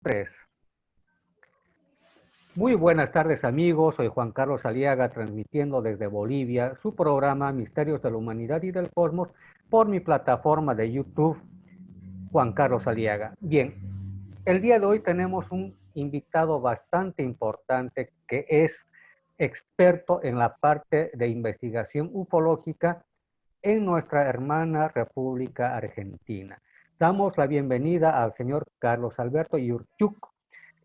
3. Muy buenas tardes amigos, soy Juan Carlos Aliaga transmitiendo desde Bolivia su programa Misterios de la Humanidad y del Cosmos por mi plataforma de YouTube Juan Carlos Aliaga. Bien, el día de hoy tenemos un invitado bastante importante que es experto en la parte de investigación ufológica en nuestra hermana República Argentina. Damos la bienvenida al señor Carlos Alberto Yurchuk.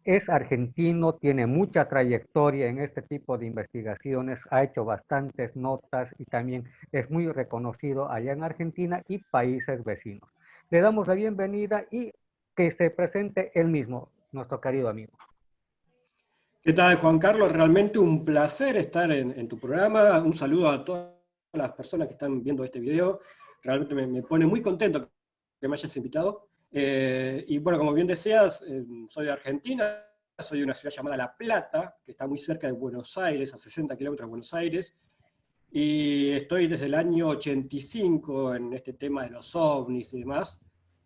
Es argentino, tiene mucha trayectoria en este tipo de investigaciones, ha hecho bastantes notas y también es muy reconocido allá en Argentina y países vecinos. Le damos la bienvenida y que se presente él mismo, nuestro querido amigo. ¿Qué tal, Juan Carlos? Realmente un placer estar en tu programa. Un saludo a todas las personas que están viendo este video. Realmente me pone muy contento que me hayas invitado. Y bueno, como bien decías, soy de Argentina, soy de una ciudad llamada La Plata, que está muy cerca de Buenos Aires, a 60 kilómetros de Buenos Aires, y estoy desde el año 85 en este tema de los ovnis y demás,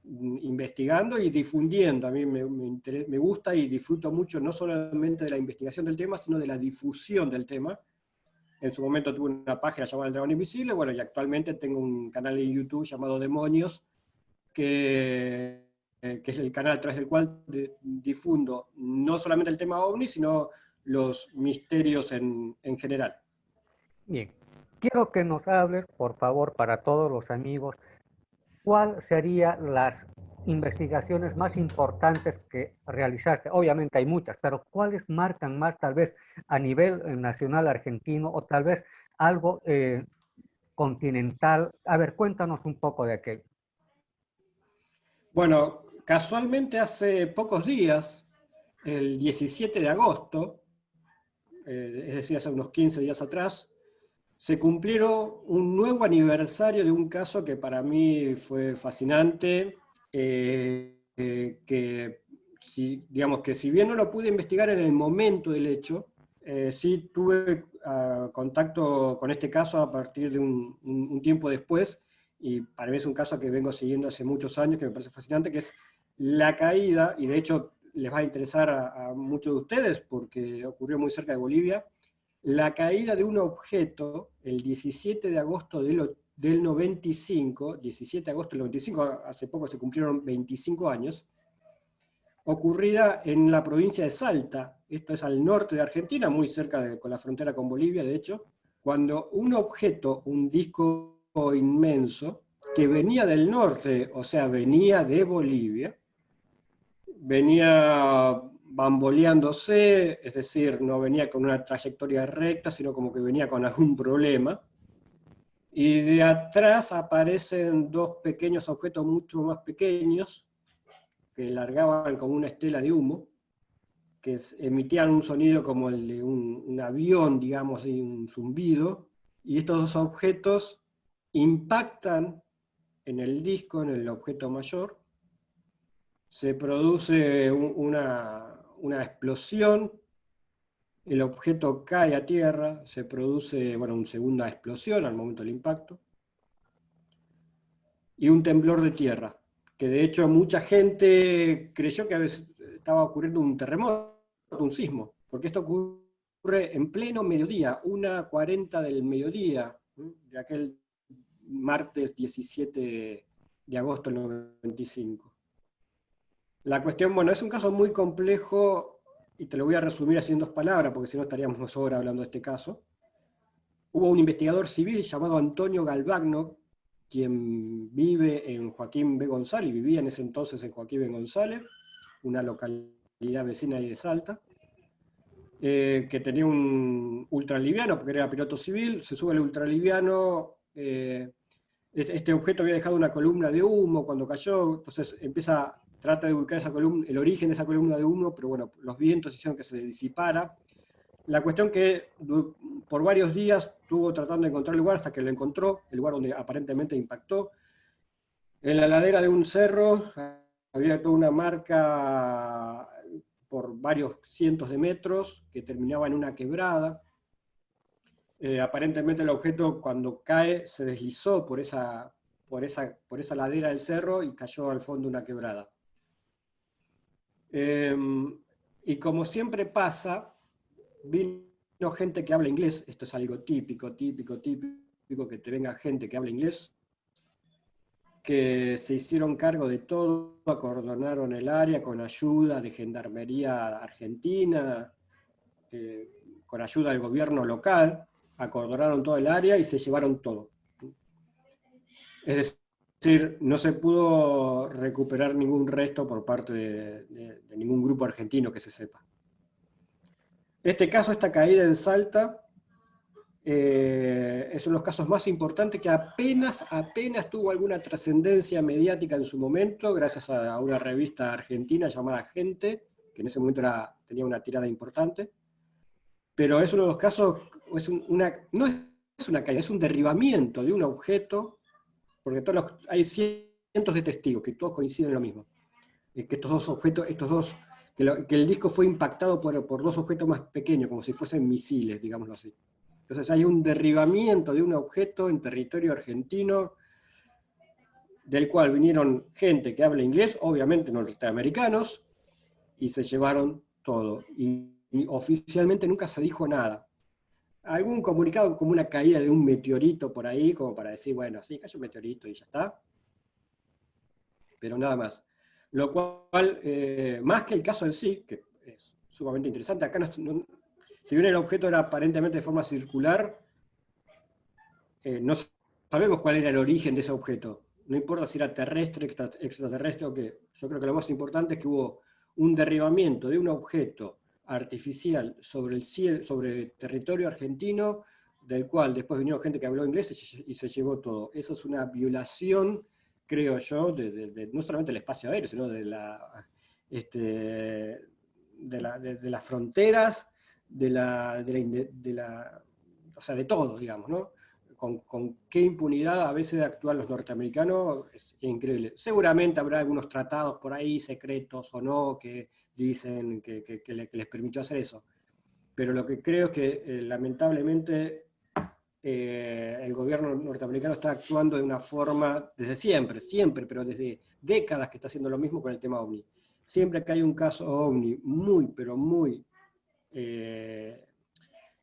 investigando y difundiendo. A mí me gusta y disfruto mucho no solamente de la investigación del tema, sino de la difusión del tema. En su momento tuve una página llamada El Dragón Invisible, bueno, y actualmente tengo un canal en YouTube llamado Demonios, que es el canal a través del cual difundo no solamente el tema OVNI, sino los misterios en general. Bien, quiero que nos hables, por favor, para todos los amigos, ¿cuál serían las investigaciones más importantes que realizaste? Obviamente hay muchas, pero ¿cuáles marcan más tal vez a nivel nacional argentino o tal vez algo continental? A ver, cuéntanos un poco de aquello. Bueno, casualmente hace pocos días, el 17 de agosto, es decir, hace unos 15 días atrás, se cumplieron un nuevo aniversario de un caso que para mí fue fascinante, que digamos que si bien no lo pude investigar en el momento del hecho, sí tuve contacto con este caso a partir de un tiempo después, y para mí es un caso que vengo siguiendo hace muchos años, que me parece fascinante, que es la caída, y de hecho les va a interesar a muchos de ustedes porque ocurrió muy cerca de Bolivia, la caída de un objeto el 17 de agosto del 95, 17 de agosto del 95, hace poco se cumplieron 25 años, ocurrida en la provincia de Salta, esto es al norte de Argentina, muy cerca con la frontera con Bolivia, de hecho, cuando un objeto, un disco inmenso, que venía del norte, o sea, venía de Bolivia, venía bamboleándose, es decir, no venía con una trayectoria recta, sino como que venía con algún problema. Y de atrás aparecen dos pequeños objetos mucho más pequeños, que largaban como una estela de humo, que emitían un sonido como el de un avión, digamos, y un zumbido, y estos dos objetos impactan en el disco, en el objeto mayor, se produce una explosión, el objeto cae a tierra, se produce una segunda explosión al momento del impacto, y un temblor de tierra, que de hecho mucha gente creyó que estaba ocurriendo un terremoto, un sismo, porque esto ocurre en pleno mediodía, 1:40 del mediodía, de aquel martes 17 de agosto del 95. La cuestión, bueno, es un caso muy complejo y te lo voy a resumir así en 2 palabras, porque si no estaríamos horas hablando de este caso. Hubo un investigador civil llamado Antonio Galvagno, quien vive en Joaquín B. González, vivía en ese entonces en Joaquín B. González, una localidad vecina ahí de Salta, que tenía un ultraliviano, porque era piloto civil, se sube al ultraliviano, este objeto había dejado una columna de humo cuando cayó, entonces trata de ubicar esa columna, el origen de esa columna de humo, pero bueno, los vientos hicieron que se disipara. La cuestión que por varios días estuvo tratando de encontrar el lugar hasta que lo encontró, el lugar donde aparentemente impactó. En la ladera de un cerro había toda una marca por varios cientos de metros que terminaba en una quebrada. Aparentemente el objeto cuando cae se deslizó por esa ladera del cerro y cayó al fondo de una quebrada. Y como siempre pasa, vino gente que habla inglés, esto es algo típico, que te venga gente que habla inglés, que se hicieron cargo de todo, acordonaron el área con ayuda de Gendarmería Argentina, con ayuda del gobierno local, acordonaron todo el área y se llevaron todo. Es decir, no se pudo recuperar ningún resto por parte de ningún grupo argentino que se sepa. Este caso, esta caída en Salta, es uno de los casos más importantes que apenas tuvo alguna trascendencia mediática en su momento, gracias a una revista argentina llamada Gente, que en ese momento tenía una tirada importante. Pero es uno de los casos, no es una caída, es un derribamiento de un objeto, porque hay cientos de testigos que todos coinciden en lo mismo. Que estos dos objetos, que el disco fue impactado por dos objetos más pequeños, como si fuesen misiles, digámoslo así. Entonces hay un derribamiento de un objeto en territorio argentino, del cual vinieron gente que habla inglés, obviamente norteamericanos, y se llevaron todo. Y oficialmente nunca se dijo nada. Algún comunicado como una caída de un meteorito por ahí, como para decir, bueno, sí, cayó un meteorito y ya está. Pero nada más. Lo cual, más que el caso en sí, que es sumamente interesante, acá si bien el objeto era aparentemente de forma circular, no sabemos cuál era el origen de ese objeto. No importa si era terrestre, extraterrestre o qué. Yo creo que lo más importante es que hubo un derribamiento de un objeto artificial sobre territorio argentino, del cual después vinieron gente que habló inglés y se llevó todo. Eso es una violación, creo yo, no solamente del espacio aéreo, sino de las fronteras, o sea, de todo, digamos, ¿no? Con qué impunidad a veces actúan los norteamericanos, es increíble. Seguramente habrá algunos tratados por ahí, secretos o no, que dicen que les permitió hacer eso. Pero lo que creo es que lamentablemente el gobierno norteamericano está actuando de una forma, desde siempre, pero desde décadas que está haciendo lo mismo con el tema OVNI. Siempre que hay un caso OVNI muy, pero muy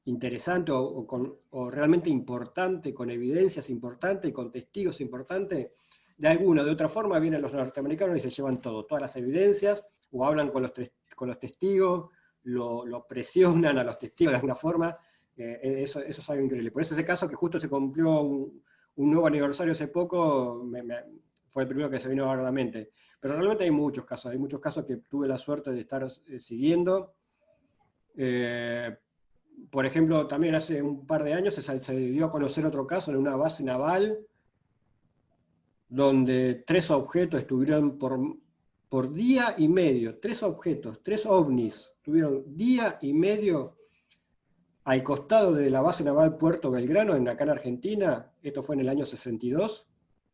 interesante o realmente importante, con evidencias importantes y con testigos importantes, de alguna o de otra forma vienen los norteamericanos y se llevan todo, todas las evidencias, o hablan con los testigos, lo presionan a los testigos de alguna forma. Eso es algo increíble. Por eso ese caso, que justo se cumplió un nuevo aniversario hace poco, fue el primero que se vino a la mente. Pero realmente hay muchos casos que tuve la suerte de estar siguiendo. Por ejemplo, también hace un par de años se dio a conocer otro caso en una base naval, donde 3 objetos estuvieron por día y medio, 3 objetos, 3 ovnis, estuvieron día y medio al costado de la base naval Puerto Belgrano, acá en Argentina. Esto fue en el año 62,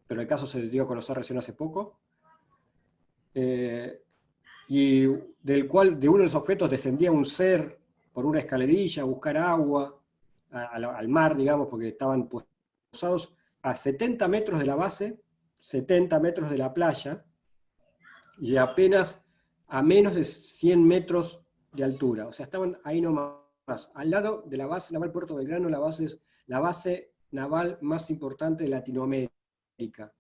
pero el caso se dio a conocer recién hace poco. Y de uno de los objetos descendía un ser por una escalerilla a buscar agua, al mar, digamos, porque estaban posados a 70 metros de la base, 70 metros de la playa, y apenas a menos de 100 metros de altura. O sea, estaban ahí nomás, al lado de la base naval Puerto Belgrano, la base naval más importante de Latinoamérica.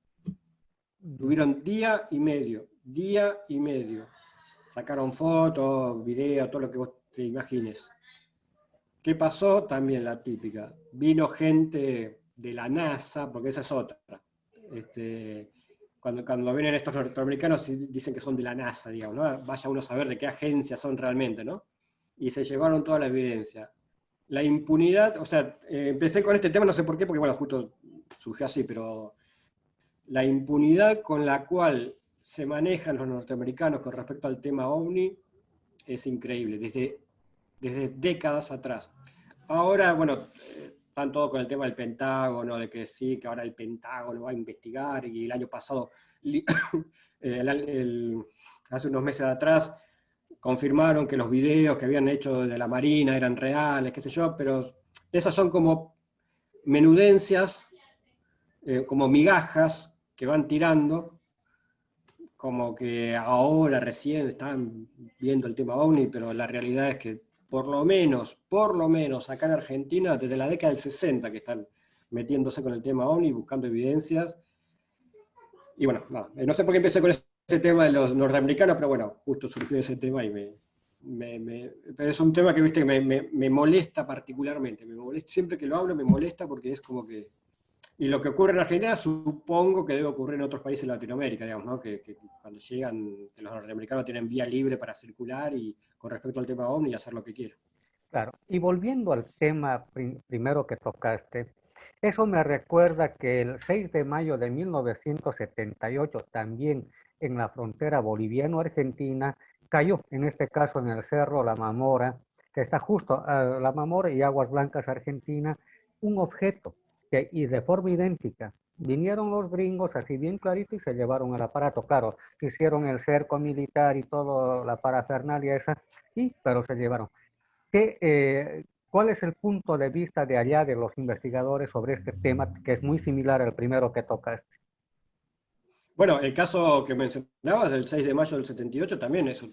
Tuvieron día y medio. Sacaron fotos, videos, todo lo que vos te imagines. ¿Qué pasó? También la típica. Vino gente de la NASA, porque esa es otra. Cuando vienen estos norteamericanos dicen que son de la NASA, digamos, ¿no? Vaya uno a saber de qué agencia son realmente, ¿no? Y se llevaron toda la evidencia. La impunidad, o sea, empecé con este tema, no sé por qué, porque bueno, justo surgió así, pero la impunidad con la cual se manejan los norteamericanos con respecto al tema OVNI es increíble, desde décadas atrás. Ahora, bueno, están todos con el tema del Pentágono, de que sí, que ahora el Pentágono va a investigar, y el año pasado, hace unos meses atrás, confirmaron que los videos que habían hecho de la Marina eran reales, qué sé yo, pero esas son como menudencias, como migajas que van tirando, como que ahora recién están viendo el tema OVNI, pero la realidad es que por lo menos acá en Argentina, desde la década del 60 que están metiéndose con el tema OVNI, buscando evidencias. Y bueno, no sé por qué empecé con ese tema de los norteamericanos, pero bueno, justo surgió ese tema y pero es un tema que, viste, me molesta particularmente. Me molesta, siempre que lo hablo me molesta porque es como que... Y lo que ocurre en Argentina supongo que debe ocurrir en otros países de Latinoamérica, digamos, ¿no? Que cuando llegan, que los norteamericanos tienen vía libre para circular y con respecto al tema OVNI hacer lo que quieran. Claro, y volviendo al tema primero que tocaste, eso me recuerda que el 6 de mayo de 1978, también en la frontera boliviano-argentina, cayó, en este caso en el cerro La Mamora, que está justo a La Mamora y Aguas Blancas, Argentina, un objeto y de forma idéntica. Vinieron los gringos así bien clarito y se llevaron el aparato. Claro, hicieron el cerco militar y toda la parafernalia esa, pero se llevaron. ¿Cuál es el punto de vista de allá de los investigadores sobre este tema que es muy similar al primero que tocaste? Bueno, el caso que mencionabas del 6 de mayo del 78 también es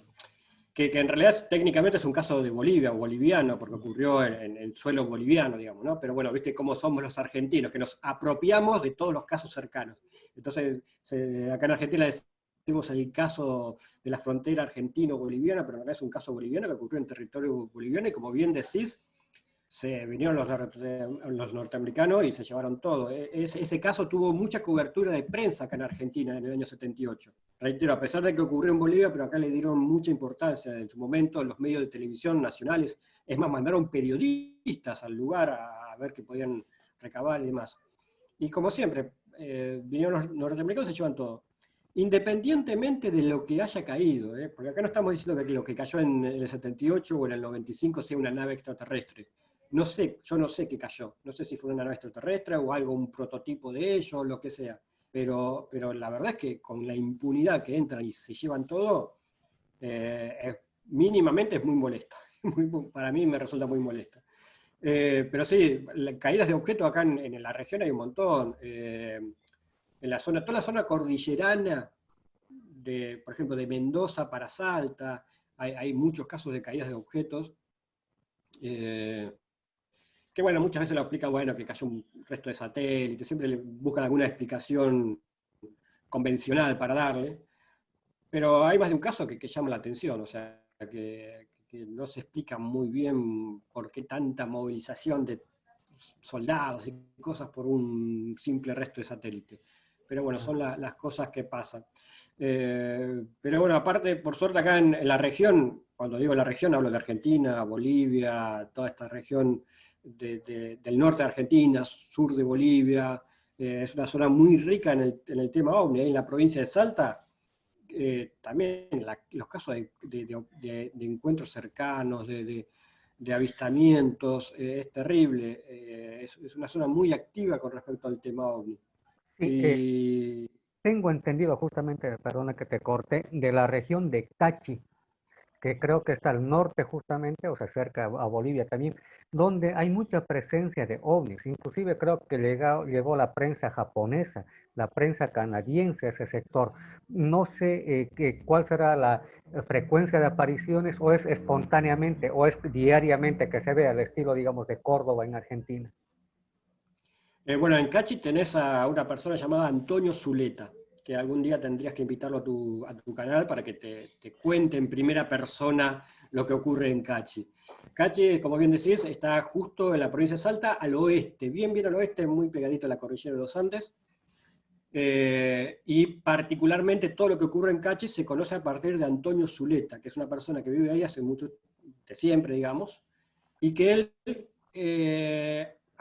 que en realidad técnicamente es un caso de Bolivia, boliviano, porque ocurrió en suelo boliviano, digamos, ¿no? Pero bueno, viste cómo somos los argentinos, que nos apropiamos de todos los casos cercanos. Entonces, acá en Argentina decimos el caso de la frontera argentino-boliviana, pero en realidad es un caso boliviano que ocurrió en territorio boliviano, y como bien decís, se vinieron los norteamericanos y se llevaron todo. Ese caso tuvo mucha cobertura de prensa acá en Argentina en el año 78. Reitero, a pesar de que ocurrió en Bolivia, pero acá le dieron mucha importancia en su momento los medios de televisión nacionales. Es más, mandaron periodistas al lugar a ver qué podían recabar y demás. Y como siempre, vinieron los norteamericanos y se llevan todo. Independientemente de lo que haya caído, porque acá no estamos diciendo que lo que cayó en el 78 o en el 95 sea una nave extraterrestre. No sé, yo no sé qué cayó. No sé si fue una nave extraterrestre o algo, un prototipo de ellos, lo que sea. Pero la verdad es que con la impunidad que entran y se llevan todo, mínimamente es muy molesta. Para mí me resulta muy molesta. Pero sí, caídas de objetos acá en la región hay un montón. En la zona, toda la zona cordillerana, por ejemplo, de Mendoza para Salta, hay muchos casos de caídas de objetos. Que bueno, muchas veces lo explica, bueno, que cayó un resto de satélite, siempre le buscan alguna explicación convencional para darle, pero hay más de un caso que llama la atención, o sea, que no se explica muy bien por qué tanta movilización de soldados y cosas por un simple resto de satélite. Pero bueno, son las cosas que pasan. Pero bueno, aparte, por suerte acá en la región, cuando digo la región hablo de Argentina, Bolivia, toda esta región del norte de Argentina, sur de Bolivia, es una zona muy rica en el tema OVNI. Ahí en la provincia de Salta, también los casos de encuentros cercanos, de avistamientos, es terrible. Es una zona muy activa con respecto al tema OVNI. Sí, tengo entendido justamente, perdona que te corte, de la región de Cachi, que creo que está al norte justamente, o sea, cerca a Bolivia también, donde hay mucha presencia de ovnis. Inclusive creo que llegó la prensa japonesa, la prensa canadiense a ese sector. No sé cuál será la frecuencia de apariciones, o es espontáneamente, o es diariamente que se ve al estilo, digamos, de Córdoba en Argentina. Bueno, en Cachi tenés a una persona llamada Antonio Zuleta, que algún día tendrías que invitarlo a tu canal para que te cuente en primera persona lo que ocurre en Cachi. Cachi, como bien decís, está justo en la provincia de Salta, al oeste, bien al oeste, muy pegadito a la cordillera de los Andes. Y particularmente todo lo que ocurre en Cachi se conoce a partir de Antonio Zuleta, que es una persona que vive ahí hace mucho, de siempre, digamos, y que él,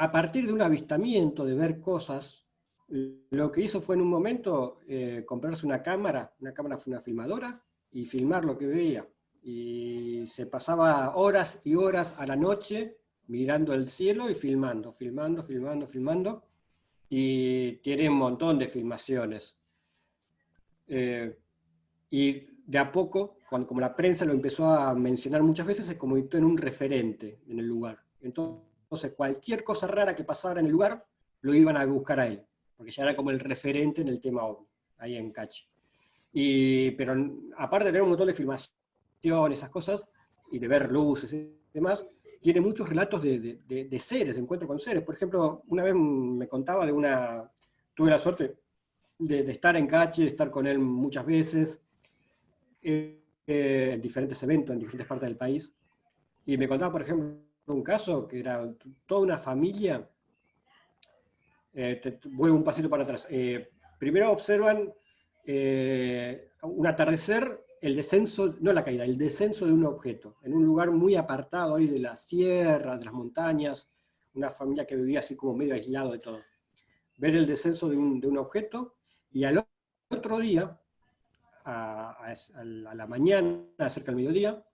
a partir de un avistamiento, de ver cosas, lo que hizo fue en un momento comprarse una cámara fue una filmadora, y filmar lo que veía. Y se pasaba horas y horas a la noche mirando el cielo y filmando, y tiene un montón de filmaciones. Y de a poco, como la prensa lo empezó a mencionar muchas veces, se convirtió en un referente en el lugar. Entonces, cualquier cosa rara que pasara en el lugar, lo iban a buscar a él, porque ya era como el referente en el tema OVNI, ahí en Cachi. Pero aparte de tener un montón de filmación, esas cosas, y de ver luces y demás, tiene muchos relatos de seres, de encuentro con seres. Por ejemplo, una vez me contaba tuve la suerte de estar en Cachi, de estar con él muchas veces, en diferentes eventos, en diferentes partes del país, y me contaba, por ejemplo, un caso que era toda una familia. Vuelvo un pasito para atrás. Primero observan un atardecer, el descenso, no la caída, el descenso de un objeto, en un lugar muy apartado ahí de las sierras, de las montañas, una familia que vivía así como medio aislado de todo. Ver el descenso de un objeto, y al otro día, a la mañana, cerca del mediodía,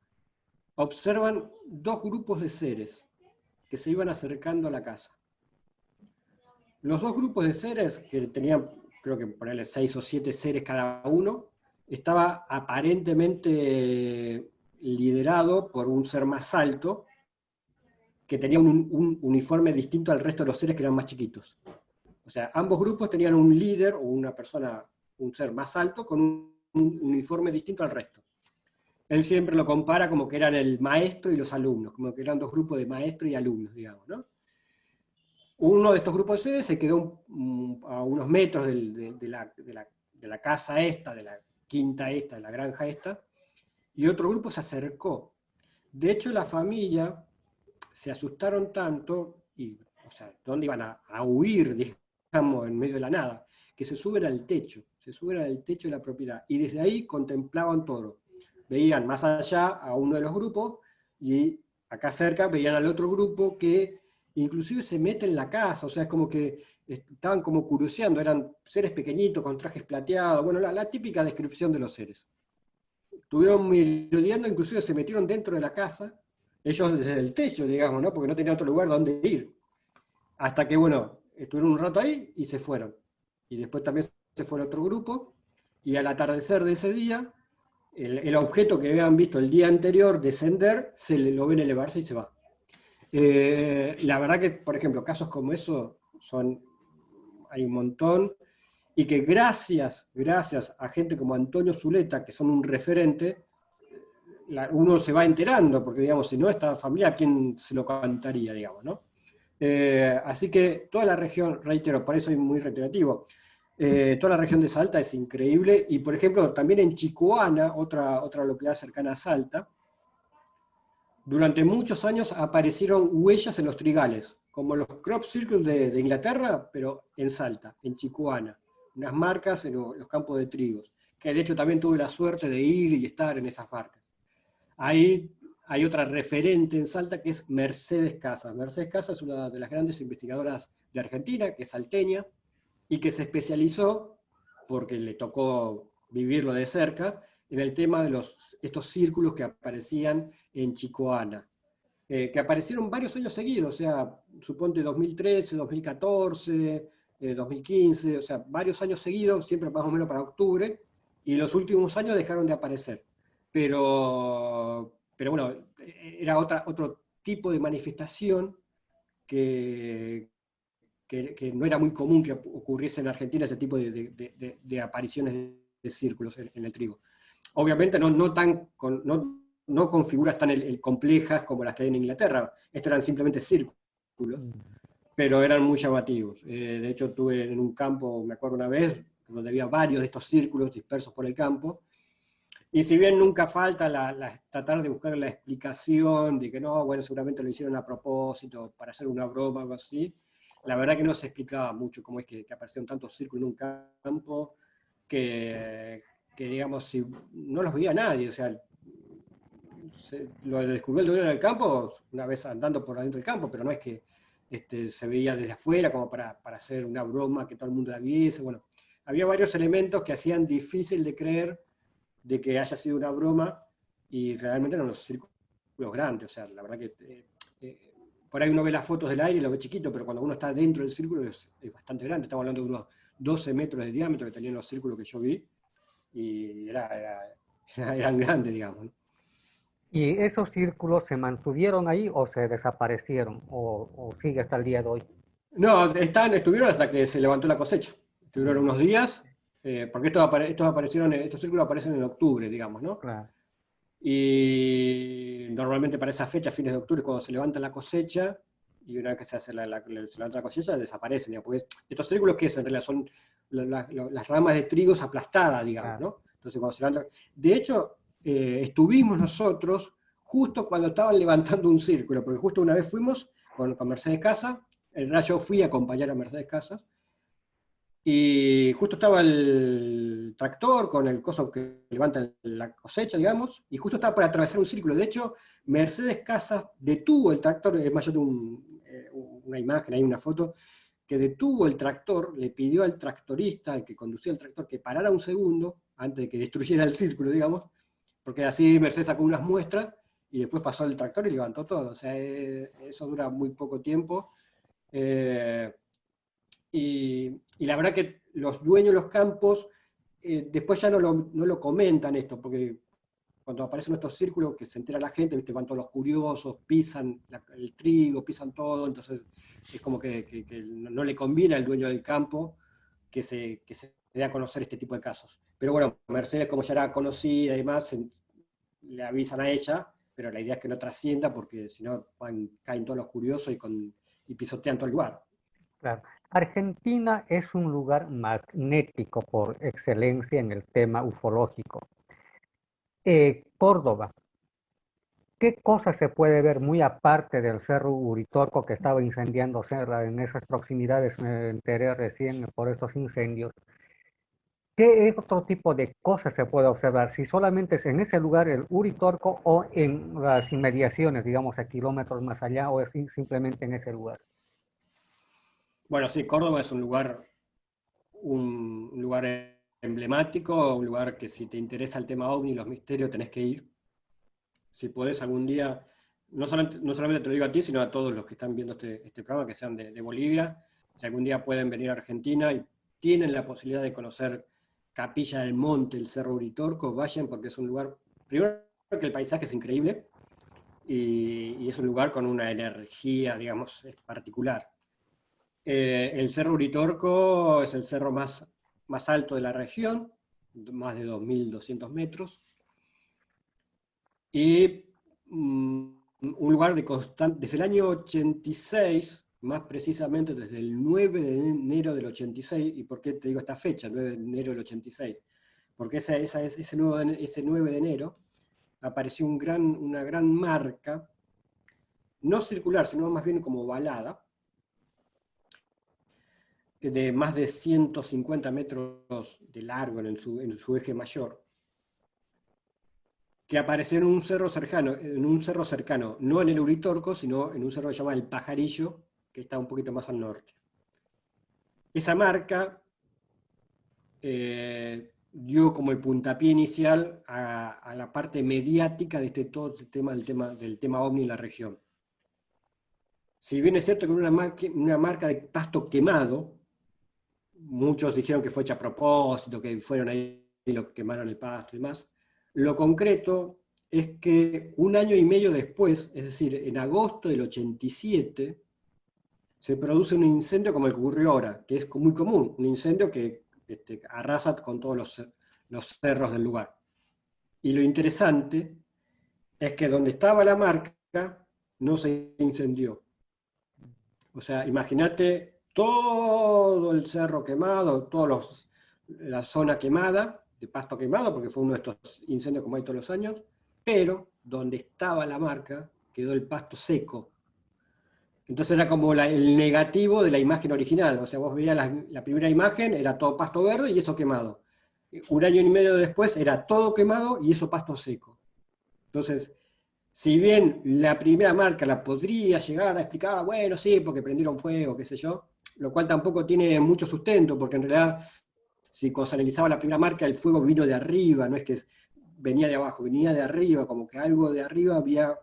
observan dos grupos de seres que se iban acercando a la casa. Los dos grupos de seres, que tenían, creo que ponerle 6 o 7 seres cada uno, estaba aparentemente liderado por un ser más alto, que tenía un uniforme distinto al resto de los seres que eran más chiquitos. O sea, ambos grupos tenían un líder o una persona, un ser más alto, con un uniforme distinto al resto. Él siempre lo compara como que eran el maestro y los alumnos, como que eran dos grupos de maestro y alumnos, digamos, ¿no? Uno de estos grupos de sedes se quedó a unos metros de la casa esta, de la quinta esta, de la granja esta, y otro grupo se acercó. De hecho, la familia se asustaron tanto, o sea, ¿dónde iban a huir, digamos, en medio de la nada? Que se suben al techo de la propiedad, y desde ahí contemplaban todo. Veían más allá a uno de los grupos, y acá cerca veían al otro grupo que inclusive se mete en la casa, o sea, es como que estaban como curioseando, eran seres pequeñitos con trajes plateados, bueno, la típica descripción de los seres. Estuvieron merodeando, inclusive se metieron dentro de la casa, ellos desde el techo, digamos, ¿no? Porque no tenían otro lugar donde ir. Hasta que, bueno, estuvieron un rato ahí y se fueron. Y después también se fue el otro grupo, y al atardecer de ese día, el objeto que habían visto el día anterior descender, lo ven elevarse y se va. La verdad que, por ejemplo, casos como eso hay un montón, y que gracias a gente como Antonio Zuleta, que son un referente, uno se va enterando, porque digamos, si no esta familia, ¿a quién se lo contaría, digamos, ¿no? Así que toda la región, reitero, por eso soy muy reiterativo, toda la región de Salta es increíble, y por ejemplo, también en Chicoana, otra localidad cercana a Salta, durante muchos años aparecieron huellas en los trigales, como los crop circles de Inglaterra, pero en Salta, en Chicoana, unas marcas en los campos de trigos, que de hecho también tuve la suerte de ir y estar en esas marcas. Ahí hay otra referente en Salta que es Mercedes Casas. Mercedes Casas es una de las grandes investigadoras de Argentina, que es salteña, y que se especializó, porque le tocó vivirlo de cerca, en el tema de estos círculos que aparecían en Chicoana, que aparecieron varios años seguidos, o sea, suponte 2013, 2014, 2015, o sea, varios años seguidos, siempre más o menos para octubre, y los últimos años dejaron de aparecer. Pero bueno, era otro tipo de manifestación que no era muy común que ocurriese en Argentina, ese tipo de apariciones de círculos en el trigo. Obviamente no con figuras tan complejas como las que hay en Inglaterra, estos eran simplemente círculos, pero eran muy llamativos. De hecho, estuve en un campo, me acuerdo una vez, donde había varios de estos círculos dispersos por el campo, y si bien nunca falta tratar de buscar la explicación de que no, bueno, seguramente lo hicieron a propósito, para hacer una broma o algo así, la verdad que no se explicaba mucho cómo es que aparecieron tantos círculos en un campo que digamos, si no los veía nadie, o sea, lo descubrió el dueño del campo una vez andando por adentro del campo, pero no es que se veía desde afuera como para hacer una broma que todo el mundo la viese. Bueno, había varios elementos que hacían difícil de creer de que haya sido una broma, y realmente eran unos círculos grandes, o sea, la verdad que por ahí uno ve las fotos del aire y lo ve chiquito, pero cuando uno está dentro del círculo es bastante grande. Estamos hablando de unos 12 metros de diámetro que tenían los círculos que yo vi, y eran grandes, digamos, ¿no? ¿Y esos círculos se mantuvieron ahí o se desaparecieron o sigue hasta el día de hoy? No, estuvieron hasta que se levantó la cosecha. Estuvieron unos días, porque estos círculos aparecen en octubre, digamos, ¿no? Claro, Y normalmente para esa fecha, fines de octubre, cuando se levanta la cosecha, y una vez que se levanta la cosecha, desaparecen, digamos, porque estos círculos que en realidad son las ramas de trigos aplastadas, digamos, claro. ¿no? Entonces cuando se levanta... De hecho, estuvimos nosotros justo cuando estaban levantando un círculo, porque justo una vez fuimos con Mercedes Casas, yo fui a acompañar a Mercedes Casas, y justo estaba el tractor con el coso que levanta la cosecha, digamos, y justo estaba por atravesar un círculo. De hecho, Mercedes Casas detuvo el tractor, es más, yo tengo una imagen, hay una foto, que detuvo el tractor, le pidió al tractorista, al que conducía el tractor, que parara un segundo, antes de que destruyera el círculo, digamos, porque así Mercedes sacó unas muestras, y después pasó el tractor y levantó todo. O sea, eso dura muy poco tiempo. Eh, y la verdad que los dueños de los campos después ya no lo comentan esto, porque cuando aparecen estos círculos que se entera la gente, ¿viste? Van todos los curiosos, pisan el trigo, pisan todo, entonces es como que no le conviene al dueño del campo que se dé a conocer este tipo de casos. Pero bueno, Mercedes, como ya era conocida y demás, le avisan a ella, pero la idea es que no trascienda, porque si no caen todos los curiosos y pisotean todo el lugar. Claro. Argentina es un lugar magnético por excelencia en el tema ufológico. Córdoba, ¿qué cosas se puede ver muy aparte del Cerro Uritorco que estaba incendiándose en esas proximidades? Me enteré recién por estos incendios. ¿Qué otro tipo de cosas se puede observar? Si solamente es en ese lugar el Uritorco o en las inmediaciones, digamos a kilómetros más allá, o es simplemente en ese lugar. Bueno, sí, Córdoba es un lugar emblemático, un lugar que si te interesa el tema OVNI y los misterios tenés que ir. Si podés algún día, no solamente te lo digo a ti, sino a todos los que están viendo este programa, que sean de Bolivia, si algún día pueden venir a Argentina y tienen la posibilidad de conocer Capilla del Monte, el Cerro Uritorco, vayan porque es un lugar, primero que el paisaje es increíble y es un lugar con una energía, digamos, particular. El Cerro Uritorco es el cerro más alto de la región, más de 2.200 metros, y un lugar de constante, desde el año 86, más precisamente desde el 9 de enero del 86, ¿y por qué te digo esta fecha, 9 de enero del 86? Porque ese 9 de enero apareció una gran marca, no circular, sino más bien como ovalada, de más de 150 metros de largo en su eje mayor, que apareció en un cerro cercano, no en el Uritorco, sino en un cerro que se llama El Pajarillo, que está un poquito más al norte. Esa marca dio como el puntapié inicial a la parte mediática de todo este tema OVNI en la región. Si bien es cierto que era una marca de pasto quemado, muchos dijeron que fue hecha a propósito, que fueron ahí y lo quemaron el pasto y demás. Lo concreto es que un año y medio después, es decir, en agosto del 87, se produce un incendio como el que ocurrió ahora, que es muy común, un incendio que arrasa con todos los cerros del lugar. Y lo interesante es que donde estaba la marca no se incendió. O sea, imagínate todo el cerro quemado, la zona quemada, de pasto quemado, porque fue uno de estos incendios como hay todos los años, pero donde estaba la marca quedó el pasto seco. Entonces era como el negativo de la imagen original. O sea, vos veías la primera imagen, era todo pasto verde y eso quemado. Un año y medio después era todo quemado y eso pasto seco. Entonces, si bien la primera marca la podría llegar a explicar, bueno, sí, porque prendieron fuego, qué sé yo, lo cual tampoco tiene mucho sustento, porque en realidad, si cuando se analizaba la primera marca, el fuego vino de arriba, no es que venía de abajo, venía de arriba, como que algo de arriba había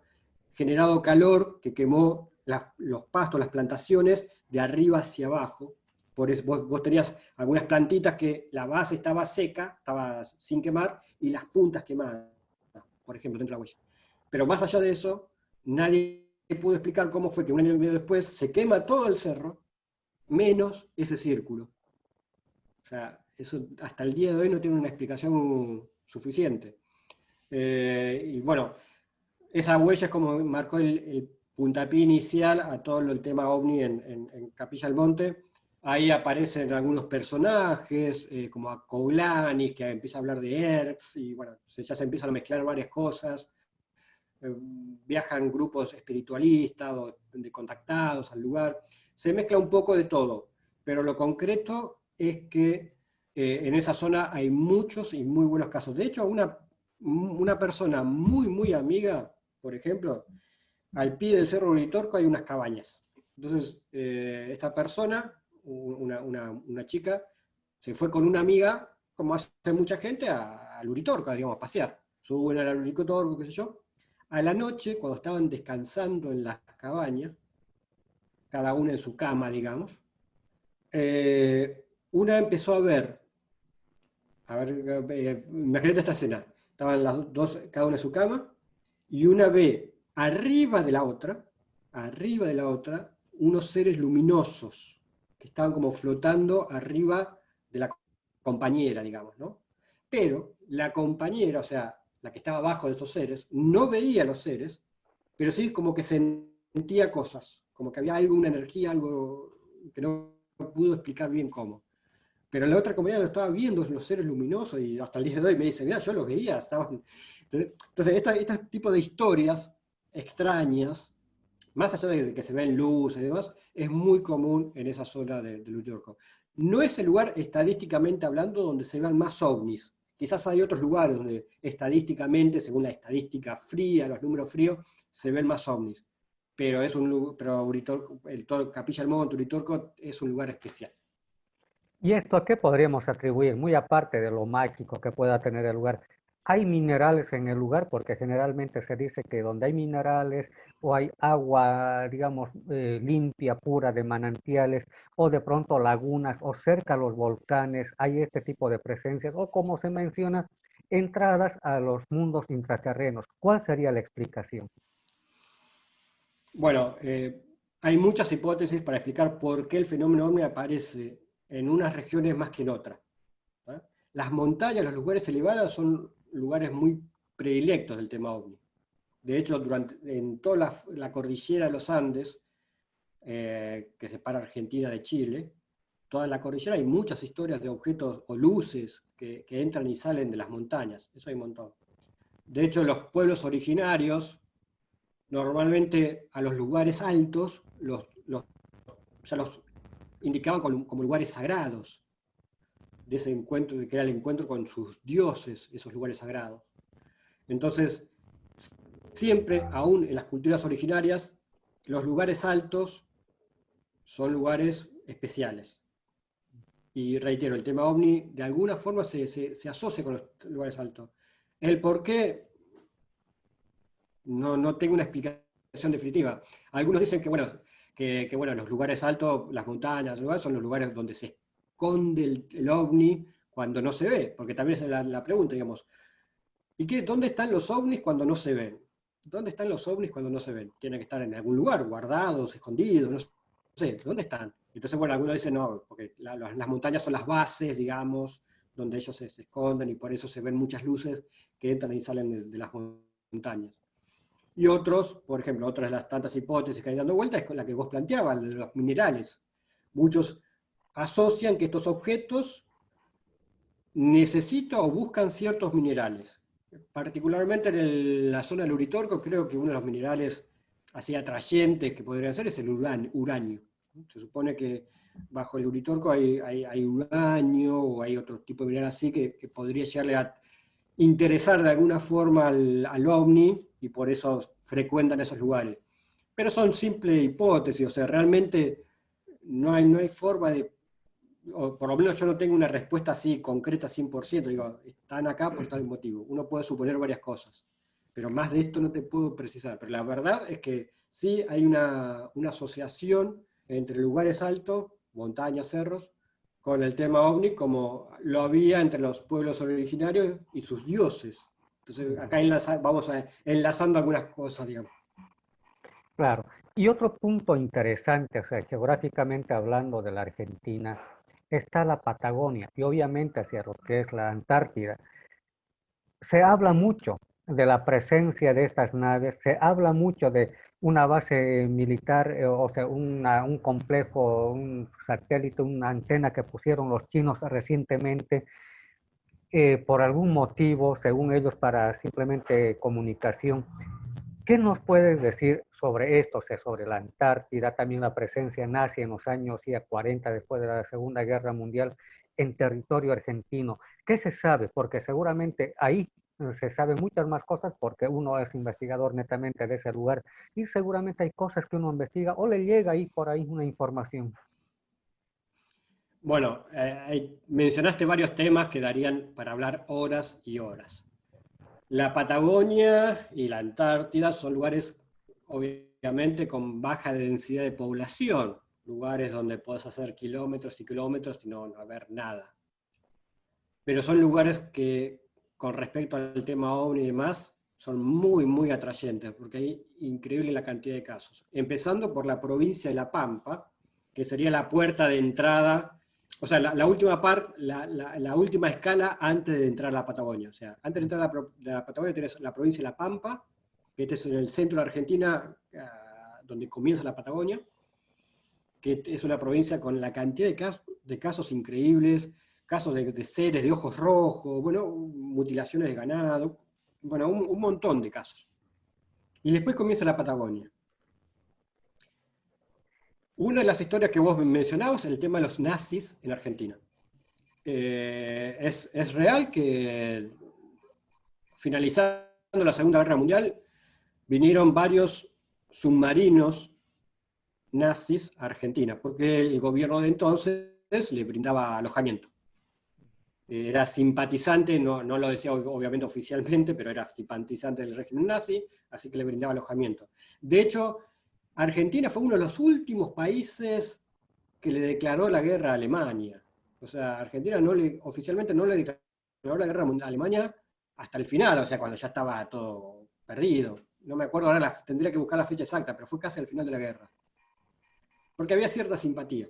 generado calor que quemó los pastos, las plantaciones, de arriba hacia abajo. Por eso vos tenías algunas plantitas que la base estaba seca, estaba sin quemar, y las puntas quemadas, por ejemplo, dentro de la huella. Pero más allá de eso, nadie pudo explicar cómo fue que un año y medio después se quema todo el cerro, menos ese círculo. O sea, Eso hasta el día de hoy no tiene una explicación suficiente. Y bueno, esa huella es como marcó el puntapié inicial a todo el tema OVNI en Capilla del Monte. Ahí aparecen algunos personajes, como a Koulanis, que empieza a hablar de ERCs, y bueno, ya se empiezan a mezclar varias cosas. Viajan grupos espiritualistas o de contactados al lugar. Se mezcla un poco de todo, pero lo concreto es que en esa zona hay muchos y muy buenos casos. De hecho, una persona muy, muy amiga, por ejemplo, al pie del Cerro Uritorco hay unas cabañas. Entonces, esta persona, una chica, se fue con una amiga, como hace mucha gente, al Uritorco, digamos, a pasear. Suben al Uritorco, qué sé yo. A la noche, cuando estaban descansando en las cabañas, cada una en su cama, digamos, una empezó a ver, imagínate esta escena, estaban las dos, cada una en su cama, y una ve arriba de la otra, unos seres luminosos que estaban como flotando arriba de la compañera, digamos, ¿no? Pero la compañera, o sea, la que estaba abajo de esos seres, no veía a los seres, pero sí como que sentía cosas, como que había algo, una energía, algo que no pudo explicar bien cómo. Pero la otra compañera lo estaba viendo, los seres luminosos, y hasta el día de hoy me dice, mira, yo los veía, estaban... Entonces, este tipo de historias extrañas, más allá de que se ven luces y demás, es muy común en esa zona de Uritorco. No es el lugar, estadísticamente hablando, donde se ven más ovnis. Quizás hay otros lugares donde estadísticamente, según la estadística fría, los números fríos, se ven más ovnis. Pero Uritorco, Capilla del Monte, Uritorco, es un lugar especial. ¿Y esto a qué podríamos atribuir? Muy aparte de lo mágico que pueda tener el lugar. ¿Hay minerales en el lugar? Porque generalmente se dice que donde hay minerales o hay agua, digamos, limpia, pura de manantiales, o de pronto lagunas, o cerca a los volcanes, hay este tipo de presencias, o como se menciona, entradas a los mundos intraterrenos. ¿Cuál sería la explicación? Bueno, hay muchas hipótesis para explicar por qué el fenómeno ovni aparece en unas regiones más que en otras. ¿Ah? Las montañas, los lugares elevados son lugares muy predilectos del tema ovni. De hecho, en toda la cordillera de los Andes, que separa Argentina de Chile, toda la cordillera hay muchas historias de objetos o luces que entran y salen de las montañas. Eso hay un montón. De hecho, los pueblos originarios, normalmente a los lugares altos, ya los indicaban como lugares sagrados, de ese encuentro, que era el encuentro con sus dioses, esos lugares sagrados. Entonces, siempre, aún en las culturas originarias, los lugares altos son lugares especiales. Y reitero, el tema ovni de alguna forma se asocia con los lugares altos. El por qué no tengo una explicación definitiva. Algunos dicen que, bueno, bueno, los lugares altos, las montañas, los lugares, son los lugares donde se esconde el ovni cuando no se ve, porque también es la pregunta, digamos, ¿dónde están los ovnis cuando no se ven? ¿Dónde están los ovnis cuando no se ven? Tienen que estar en algún lugar, guardados, escondidos, no sé, ¿dónde están? Entonces, bueno, algunos dicen no, porque las montañas son las bases, digamos, donde ellos se esconden y por eso se ven muchas luces que entran y salen de las montañas. Y otros, por ejemplo, otras de las tantas hipótesis que hay dando vuelta es con la que vos planteabas, de los minerales. Muchos asocian que estos objetos necesitan o buscan ciertos minerales. Particularmente en la zona del Uritorco, creo que uno de los minerales así atrayentes que podría ser es el uranio. Se supone que bajo el Uritorco hay uranio o hay otro tipo de mineral así que podría llegarle a interesar de alguna forma al ovni y por eso frecuentan esos lugares. Pero son simples hipótesis, o sea, realmente no hay forma de, o por lo menos yo no tengo una respuesta así concreta 100%, digo, están acá por tal motivo. Uno puede suponer varias cosas, pero más de esto no te puedo precisar. Pero la verdad es que sí hay una asociación entre lugares altos, montañas, cerros, con el tema ovni, como lo había entre los pueblos originarios y sus dioses. Entonces, acá vamos enlazando algunas cosas, digamos. Claro. Y otro punto interesante, o sea, geográficamente hablando de la Argentina, está la Patagonia y obviamente hacia lo que es la Antártida. Se habla mucho de la presencia de estas naves, se habla mucho de una base militar, o sea, un complejo, un satélite, una antena que pusieron los chinos recientemente, por algún motivo, según ellos, para simplemente comunicación. ¿Qué nos puedes decir sobre esto, o sea, sobre la Antártida, también la presencia nazi en los años 40, después de la Segunda Guerra Mundial, en territorio argentino? ¿Qué se sabe? Porque seguramente ahí se sabe muchas más cosas porque uno es investigador netamente de ese lugar y seguramente hay cosas que uno investiga o le llega ahí por ahí una información. Bueno, mencionaste varios temas que darían para hablar horas y horas. La Patagonia y la Antártida son lugares, obviamente, con baja densidad de población, lugares donde puedes hacer kilómetros y kilómetros y no haber nada. Pero son lugares que, con respecto al tema OVNI y demás, son muy, muy atrayentes, porque hay increíble la cantidad de casos. Empezando por la provincia de La Pampa, que sería la puerta de entrada, o sea, la última la última escala antes de entrar a la Patagonia. O sea, antes de entrar a la Patagonia tenés la provincia de La Pampa, que este es en el centro de Argentina, donde comienza la Patagonia, que es una provincia con la cantidad de casos increíbles, casos de seres de ojos rojos, bueno, mutilaciones de ganado, bueno, un montón de casos. Y después comienza la Patagonia. Una de las historias que vos mencionabas es el tema de los nazis en Argentina. Es real que finalizando la Segunda Guerra Mundial vinieron varios submarinos nazis a Argentina, porque el gobierno de entonces le brindaba alojamiento. Era simpatizante, no lo decía obviamente oficialmente, pero era simpatizante del régimen nazi, así que le brindaba alojamiento. De hecho, Argentina fue uno de los últimos países que le declaró la guerra a Alemania. O sea, Argentina oficialmente no le declaró la guerra a Alemania hasta el final, o sea, cuando ya estaba todo perdido. No me acuerdo, ahora tendría que buscar la fecha exacta, pero fue casi al final de la guerra. Porque había cierta simpatía.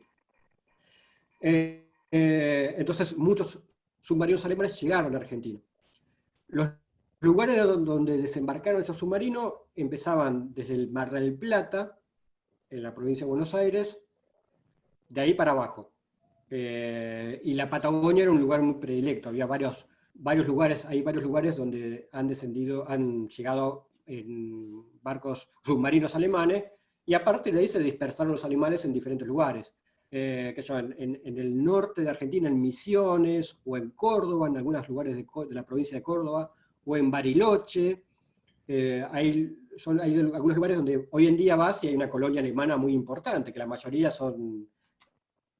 Entonces, muchos submarinos alemanes llegaron a Argentina. Los lugares donde desembarcaron esos submarinos empezaban desde el Mar del Plata, en la provincia de Buenos Aires, de ahí para abajo. Y la Patagonia era un lugar muy predilecto. Había varios lugares, hay varios lugares donde han llegado en barcos submarinos alemanes, y aparte de ahí se dispersaron los animales en diferentes lugares. Que son en el norte de Argentina, en Misiones, o en Córdoba, en algunos lugares de la provincia de Córdoba, o en Bariloche. Hay algunos lugares donde hoy en día vas y hay una colonia alemana muy importante, que la mayoría son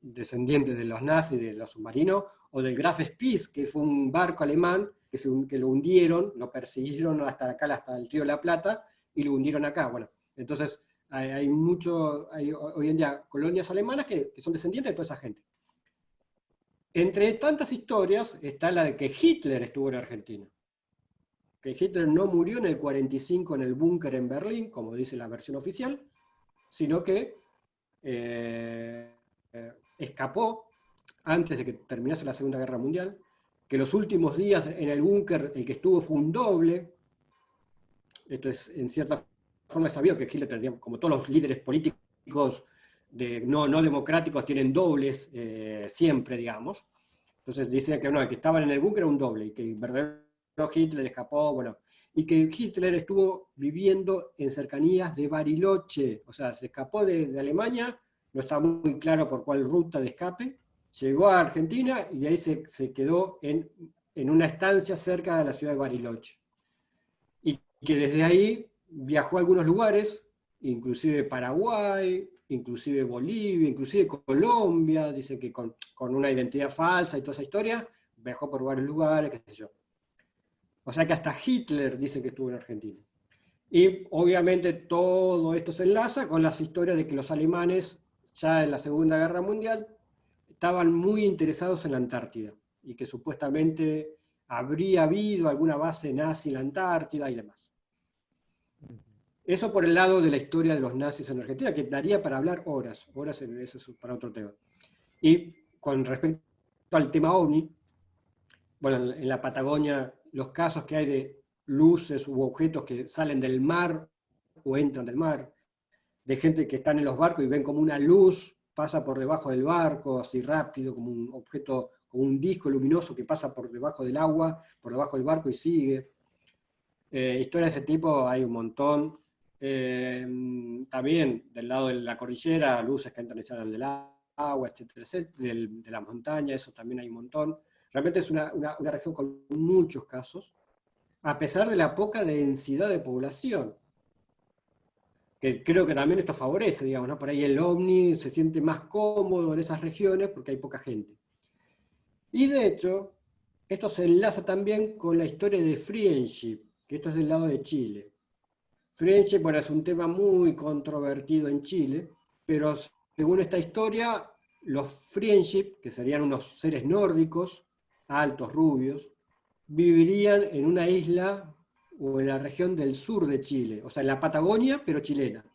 descendientes de los nazis, de los submarinos, o del Graf Spitz, que fue un barco alemán que lo hundieron, lo persiguieron hasta acá, hasta el Río de la Plata, y lo hundieron acá. Bueno, entonces hay hoy en día colonias alemanas que son descendientes de toda esa gente. Entre tantas historias está la de que Hitler estuvo en Argentina. Que Hitler no murió en el 45 en el búnker en Berlín, como dice la versión oficial, sino que escapó antes de que terminase la Segunda Guerra Mundial, que los últimos días en el búnker el que estuvo fue un doble. Esto es en cierta forma sabido que Hitler tenía, como todos los líderes políticos no democráticos, tienen dobles siempre, digamos. Entonces dice que el que estaban en el búnker era un doble, y que el verdadero Hitler escapó, bueno, y que Hitler estuvo viviendo en cercanías de Bariloche, o sea, se escapó de Alemania, no está muy claro por cuál ruta de escape, llegó a Argentina y ahí se quedó en una estancia cerca de la ciudad de Bariloche. Y que desde ahí viajó a algunos lugares, inclusive Paraguay, inclusive Bolivia, inclusive Colombia, dice que con una identidad falsa y toda esa historia, viajó por varios lugares, qué sé yo. O sea que hasta Hitler dice que estuvo en Argentina. Y obviamente todo esto se enlaza con las historias de que los alemanes, ya en la Segunda Guerra Mundial, estaban muy interesados en la Antártida, y que supuestamente habría habido alguna base nazi en la Antártida y demás. Eso por el lado de la historia de los nazis en Argentina, que daría para hablar horas, eso es para otro tema. Y con respecto al tema OVNI, bueno, en la Patagonia, los casos que hay de luces u objetos que salen del mar o entran del mar, de gente que están en los barcos y ven como una luz pasa por debajo del barco, así rápido, como un objeto, como un disco luminoso que pasa por debajo del agua, por debajo del barco y sigue. Historias de ese tipo hay un montón. También del lado de la cordillera, luces que entran y salen del agua, etcétera, etcétera, de la montaña, eso también hay un montón. Realmente es una región con muchos casos, a pesar de la poca densidad de población, que creo que también esto favorece, digamos, ¿no? Por ahí el OVNI se siente más cómodo en esas regiones porque hay poca gente. Y de hecho, esto se enlaza también con la historia de Friendship, que esto es del lado de Chile. Friendship, bueno, es un tema muy controvertido en Chile, pero según esta historia, los Friendship, que serían unos seres nórdicos, altos, rubios, vivirían en una isla o en la región del sur de Chile, o sea, en la Patagonia, pero chilena.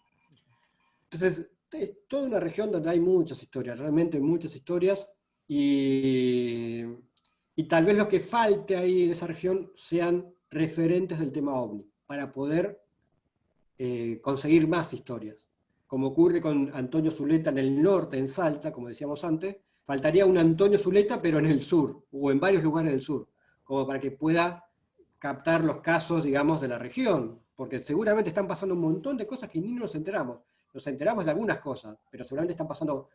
Entonces, es toda una región donde hay muchas historias, realmente muchas historias, y tal vez lo que falte ahí en esa región sean referentes del tema OVNI, para poder conseguir más historias. Como ocurre con Antonio Zuleta en el norte, en Salta, como decíamos antes, faltaría un Antonio Zuleta, pero en el sur, o en varios lugares del sur, como para que pueda captar los casos, digamos, de la región, porque seguramente están pasando un montón de cosas que ni nos enteramos. Nos enteramos de algunas cosas, pero seguramente están pasando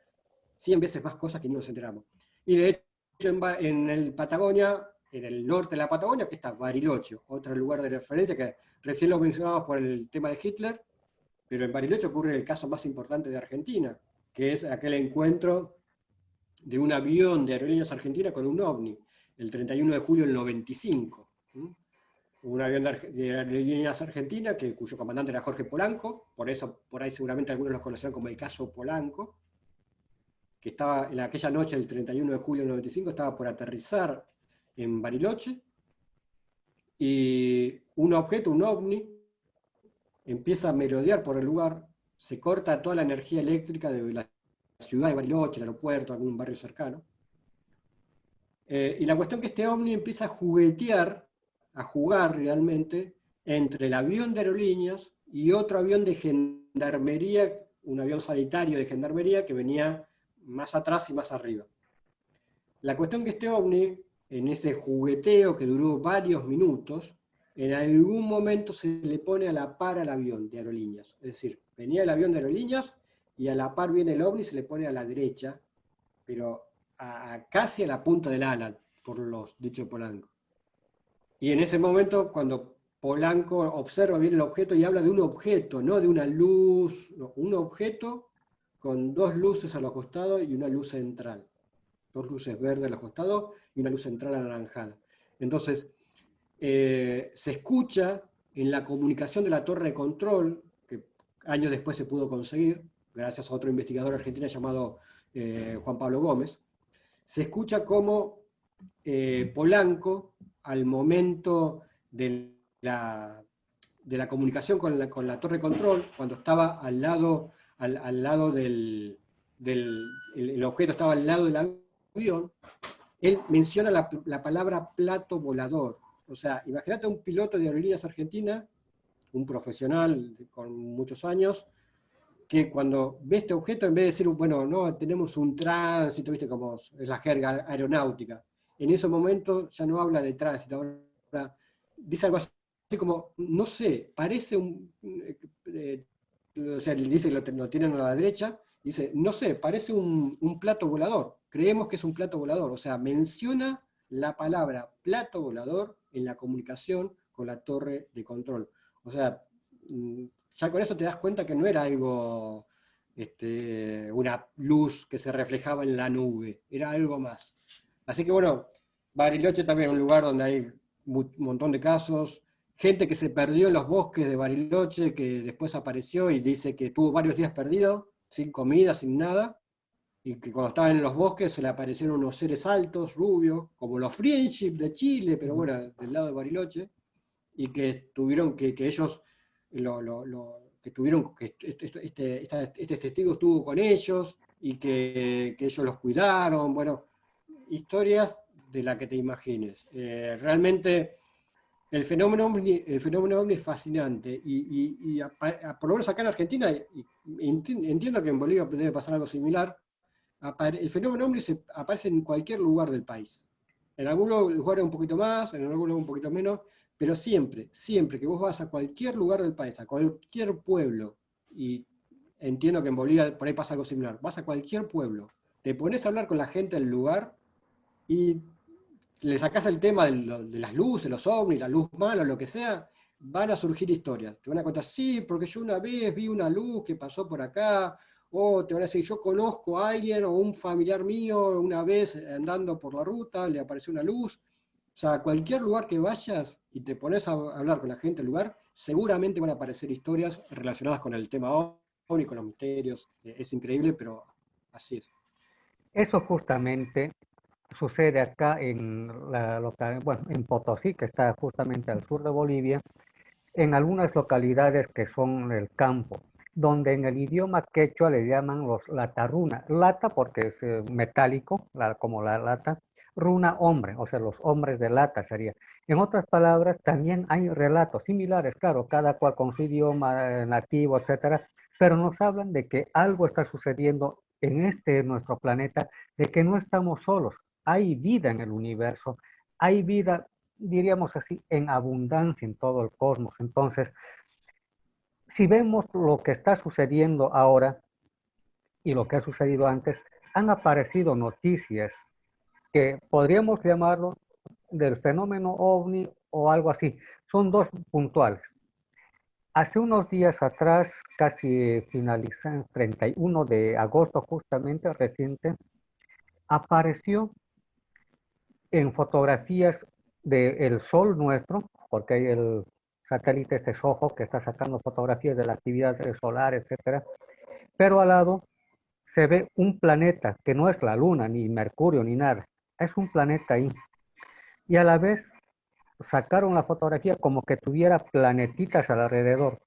100 veces más cosas que ni nos enteramos. Y de hecho, en el Patagonia, en el norte de la Patagonia, que está Bariloche, otro lugar de referencia que recién lo mencionábamos por el tema de Hitler, pero en Bariloche ocurre el caso más importante de Argentina, que es aquel encuentro de un avión de Aerolíneas Argentinas con un OVNI, el 31 de julio del 95. Un avión de Aerolíneas Argentinas, cuyo comandante era Jorge Polanco, por eso por ahí seguramente algunos lo conocerán como el caso Polanco, que estaba en aquella noche del 31 de julio del 95, estaba por aterrizar en Bariloche, y un objeto, un OVNI, empieza a merodear por el lugar, se corta toda la energía eléctrica de la ciudad de Bariloche, el aeropuerto, algún barrio cercano. Y la cuestión es que este OVNI empieza a juguetear, a jugar realmente, entre el avión de aerolíneas y otro avión de gendarmería, un avión sanitario de gendarmería que venía más atrás y más arriba. La cuestión es que este OVNI, en ese jugueteo que duró varios minutos, en algún momento se le pone a la par al avión de aerolíneas. Es decir, venía el avión de aerolíneas y a la par viene el OVNI y se le pone a la derecha, pero casi a la punta del ala, por los dichos de Polanco. Y en ese momento, cuando Polanco observa bien el objeto y habla de un objeto, no de una luz, no, un objeto con dos luces a los costados y una luz central. Dos luces verdes a los costados y una luz central anaranjada. Entonces, se escucha en la comunicación de la torre de control, que años después se pudo conseguir, gracias a otro investigador argentino llamado Juan Pablo Gómez, se escucha como Polanco, al momento de la comunicación con la torre de control, cuando estaba al lado el objeto estaba al lado del avión, él menciona la palabra plato volador. O sea, imagínate un piloto de Aerolíneas Argentinas, un profesional con muchos años, que cuando ve este objeto, en vez de decir, bueno, no, tenemos un tránsito, ¿viste? Como es la jerga aeronáutica, en ese momento ya no habla de tránsito, ahora dice algo así como, no sé, parece o sea, dice que lo tienen a la derecha, dice, no sé, parece un plato volador, creemos que es un plato volador, o sea, menciona la palabra plato volador en la comunicación con la torre de control. O sea, ya con eso te das cuenta que no era algo, una luz que se reflejaba en la nube, era algo más. Así que bueno, Bariloche también es un lugar donde hay un montón de casos, gente que se perdió en los bosques de Bariloche, que después apareció y dice que tuvo varios días perdido, sin comida, sin nada, y que cuando estaban en los bosques se le aparecieron unos seres altos, rubios, como los Friendship de Chile, pero bueno, del lado de Bariloche, y que tuvieron que ellos, que tuvieron, que este testigo estuvo con ellos, y que ellos los cuidaron, bueno, historias de la que te imagines. Realmente el fenómeno ovni es fascinante, por lo menos acá en Argentina, entiendo que en Bolivia debe pasar algo similar, el fenómeno ovni aparece en cualquier lugar del país. En algunos lugares un poquito más, en algunos un poquito menos, pero siempre, siempre que vos vas a cualquier lugar del país, a cualquier pueblo, y entiendo que en Bolivia por ahí pasa algo similar, vas a cualquier pueblo, te pones a hablar con la gente del lugar y le sacás el tema de las luces, los ovnis, la luz mala, lo que sea, van a surgir historias. Te van a contar, sí, porque yo una vez vi una luz que pasó por acá, o te van a decir, yo conozco a alguien o un familiar mío, una vez andando por la ruta, le apareció una luz. O sea, cualquier lugar que vayas y te pones a hablar con la gente del lugar, seguramente van a aparecer historias relacionadas con el tema ovni, con los misterios. Es increíble, pero así es. Eso justamente sucede acá en bueno, en Potosí, que está justamente al sur de Bolivia, en algunas localidades que son el campo, donde en el idioma quechua le llaman los lataruna, lata porque es metálico, como la lata, runa hombre, o sea, los hombres de lata sería. En otras palabras, también hay relatos similares, claro, cada cual con su idioma nativo, etcétera, pero nos hablan de que algo está sucediendo en nuestro planeta, de que no estamos solos, hay vida en el universo, hay vida, diríamos así, en abundancia en todo el cosmos. Entonces, si vemos lo que está sucediendo ahora y lo que ha sucedido antes, han aparecido noticias que podríamos llamarlo del fenómeno ovni o algo así. Son dos puntuales. Hace unos días atrás, casi finalizan 31 de agosto justamente, reciente, apareció en fotografías del Sol nuestro, porque hay el satélite este SOHO que está sacando fotografías de la actividad solar, etcétera, pero al lado se ve un planeta que no es la Luna, ni Mercurio, ni nada, es un planeta ahí. Y a la vez sacaron la fotografía como que tuviera planetitas alrededor.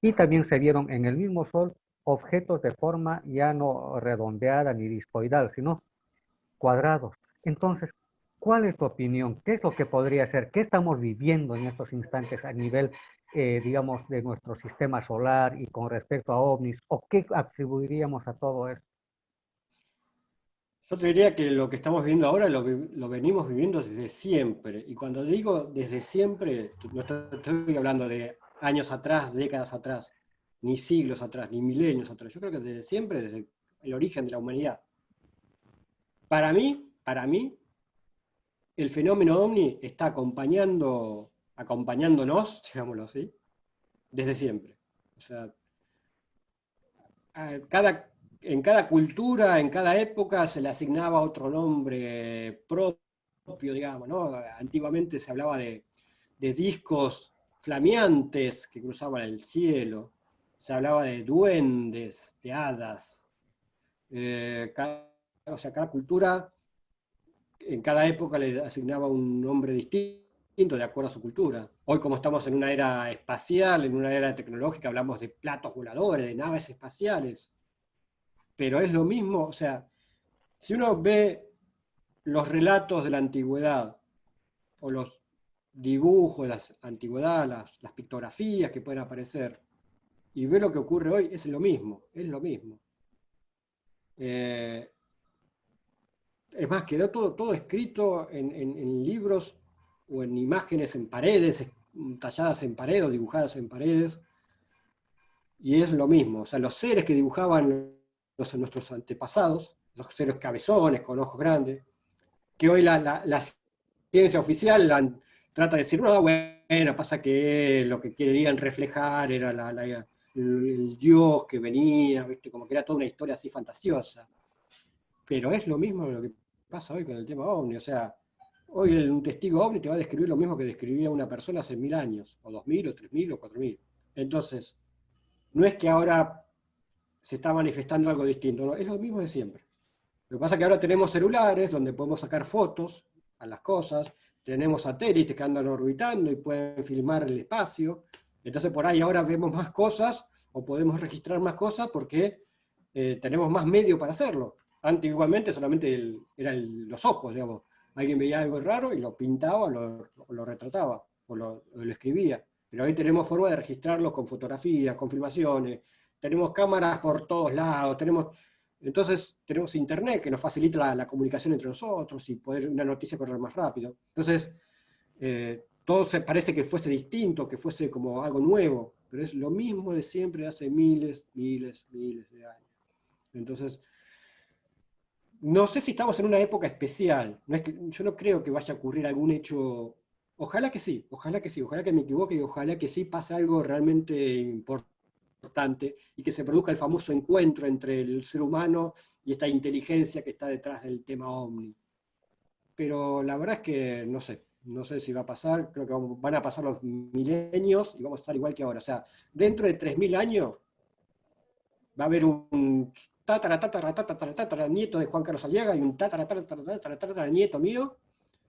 Y también se vieron en el mismo Sol objetos de forma ya no redondeada ni discoidal, sino cuadrados. Entonces, ¿cuál es tu opinión? ¿Qué es lo que podría ser? ¿Qué estamos viviendo en estos instantes a nivel, digamos, de nuestro sistema solar y con respecto a ovnis? ¿O qué atribuiríamos a todo esto? Yo te diría que lo que estamos viendo ahora lo venimos viviendo desde siempre. Y cuando digo desde siempre, no estoy hablando de años atrás, décadas atrás, ni siglos atrás, ni milenios atrás. Yo creo que desde siempre, desde el origen de la humanidad. Para mí, el fenómeno ovni está acompañándonos, digámoslo así, desde siempre. O sea, en cada cultura, en cada época se le asignaba otro nombre propio, digamos, ¿no? Antiguamente se hablaba de discos flameantes que cruzaban el cielo, se hablaba de duendes, de hadas. O sea, cada cultura, en cada época le asignaba un nombre distinto de acuerdo a su cultura. Hoy, como estamos en una era espacial, en una era tecnológica, hablamos de platos voladores, de naves espaciales. Pero es lo mismo, o sea, si uno ve los relatos de la antigüedad, o los dibujos de la antigüedad, las pictografías que pueden aparecer, y ve lo que ocurre hoy, es lo mismo, es lo mismo. Es más, quedó todo escrito en libros o en imágenes en paredes, talladas en paredes o dibujadas en paredes, y es lo mismo. O sea, los seres que dibujaban nuestros antepasados, los seres cabezones con ojos grandes, que hoy la ciencia oficial trata de decir, no, bueno, pasa que lo que querían reflejar era el Dios que venía, ¿viste? Como que era toda una historia así fantasiosa. Pero es lo mismo lo que pasa hoy con el tema ovni. O sea, hoy un testigo ovni te va a describir lo mismo que describía una persona hace 1000 años, o 2000, o 3000, o 4000. Entonces, no es que ahora se está manifestando algo distinto, no, es lo mismo de siempre. Lo que pasa es que ahora tenemos celulares donde podemos sacar fotos a las cosas, tenemos satélites que andan orbitando y pueden filmar el espacio, entonces por ahí ahora vemos más cosas o podemos registrar más cosas porque tenemos más medio para hacerlo. Antes igualmente solamente eran los ojos, digamos. Alguien veía algo raro y lo pintaba, o lo retrataba, o lo escribía. Pero hoy tenemos forma de registrarlos con fotografías, con filmaciones, tenemos cámaras por todos lados, entonces tenemos internet que nos facilita la comunicación entre nosotros y poder una noticia correr más rápido. Entonces, todo parece que fuese distinto, que fuese como algo nuevo, pero es lo mismo de siempre, de hace miles de años. Entonces, no sé si estamos en una época especial. Yo no creo que vaya a ocurrir algún hecho. Ojalá que sí, ojalá que sí, ojalá que me equivoque y ojalá que sí pase algo realmente importante y que se produzca el famoso encuentro entre el ser humano y esta inteligencia que está detrás del tema OVNI. Pero la verdad es que no sé si va a pasar, creo que van a pasar los milenios y vamos a estar igual que ahora. O sea, dentro de 3000 años va a haber un tatara nieto de Juan Carlos Aliaga y un tatara nieto mío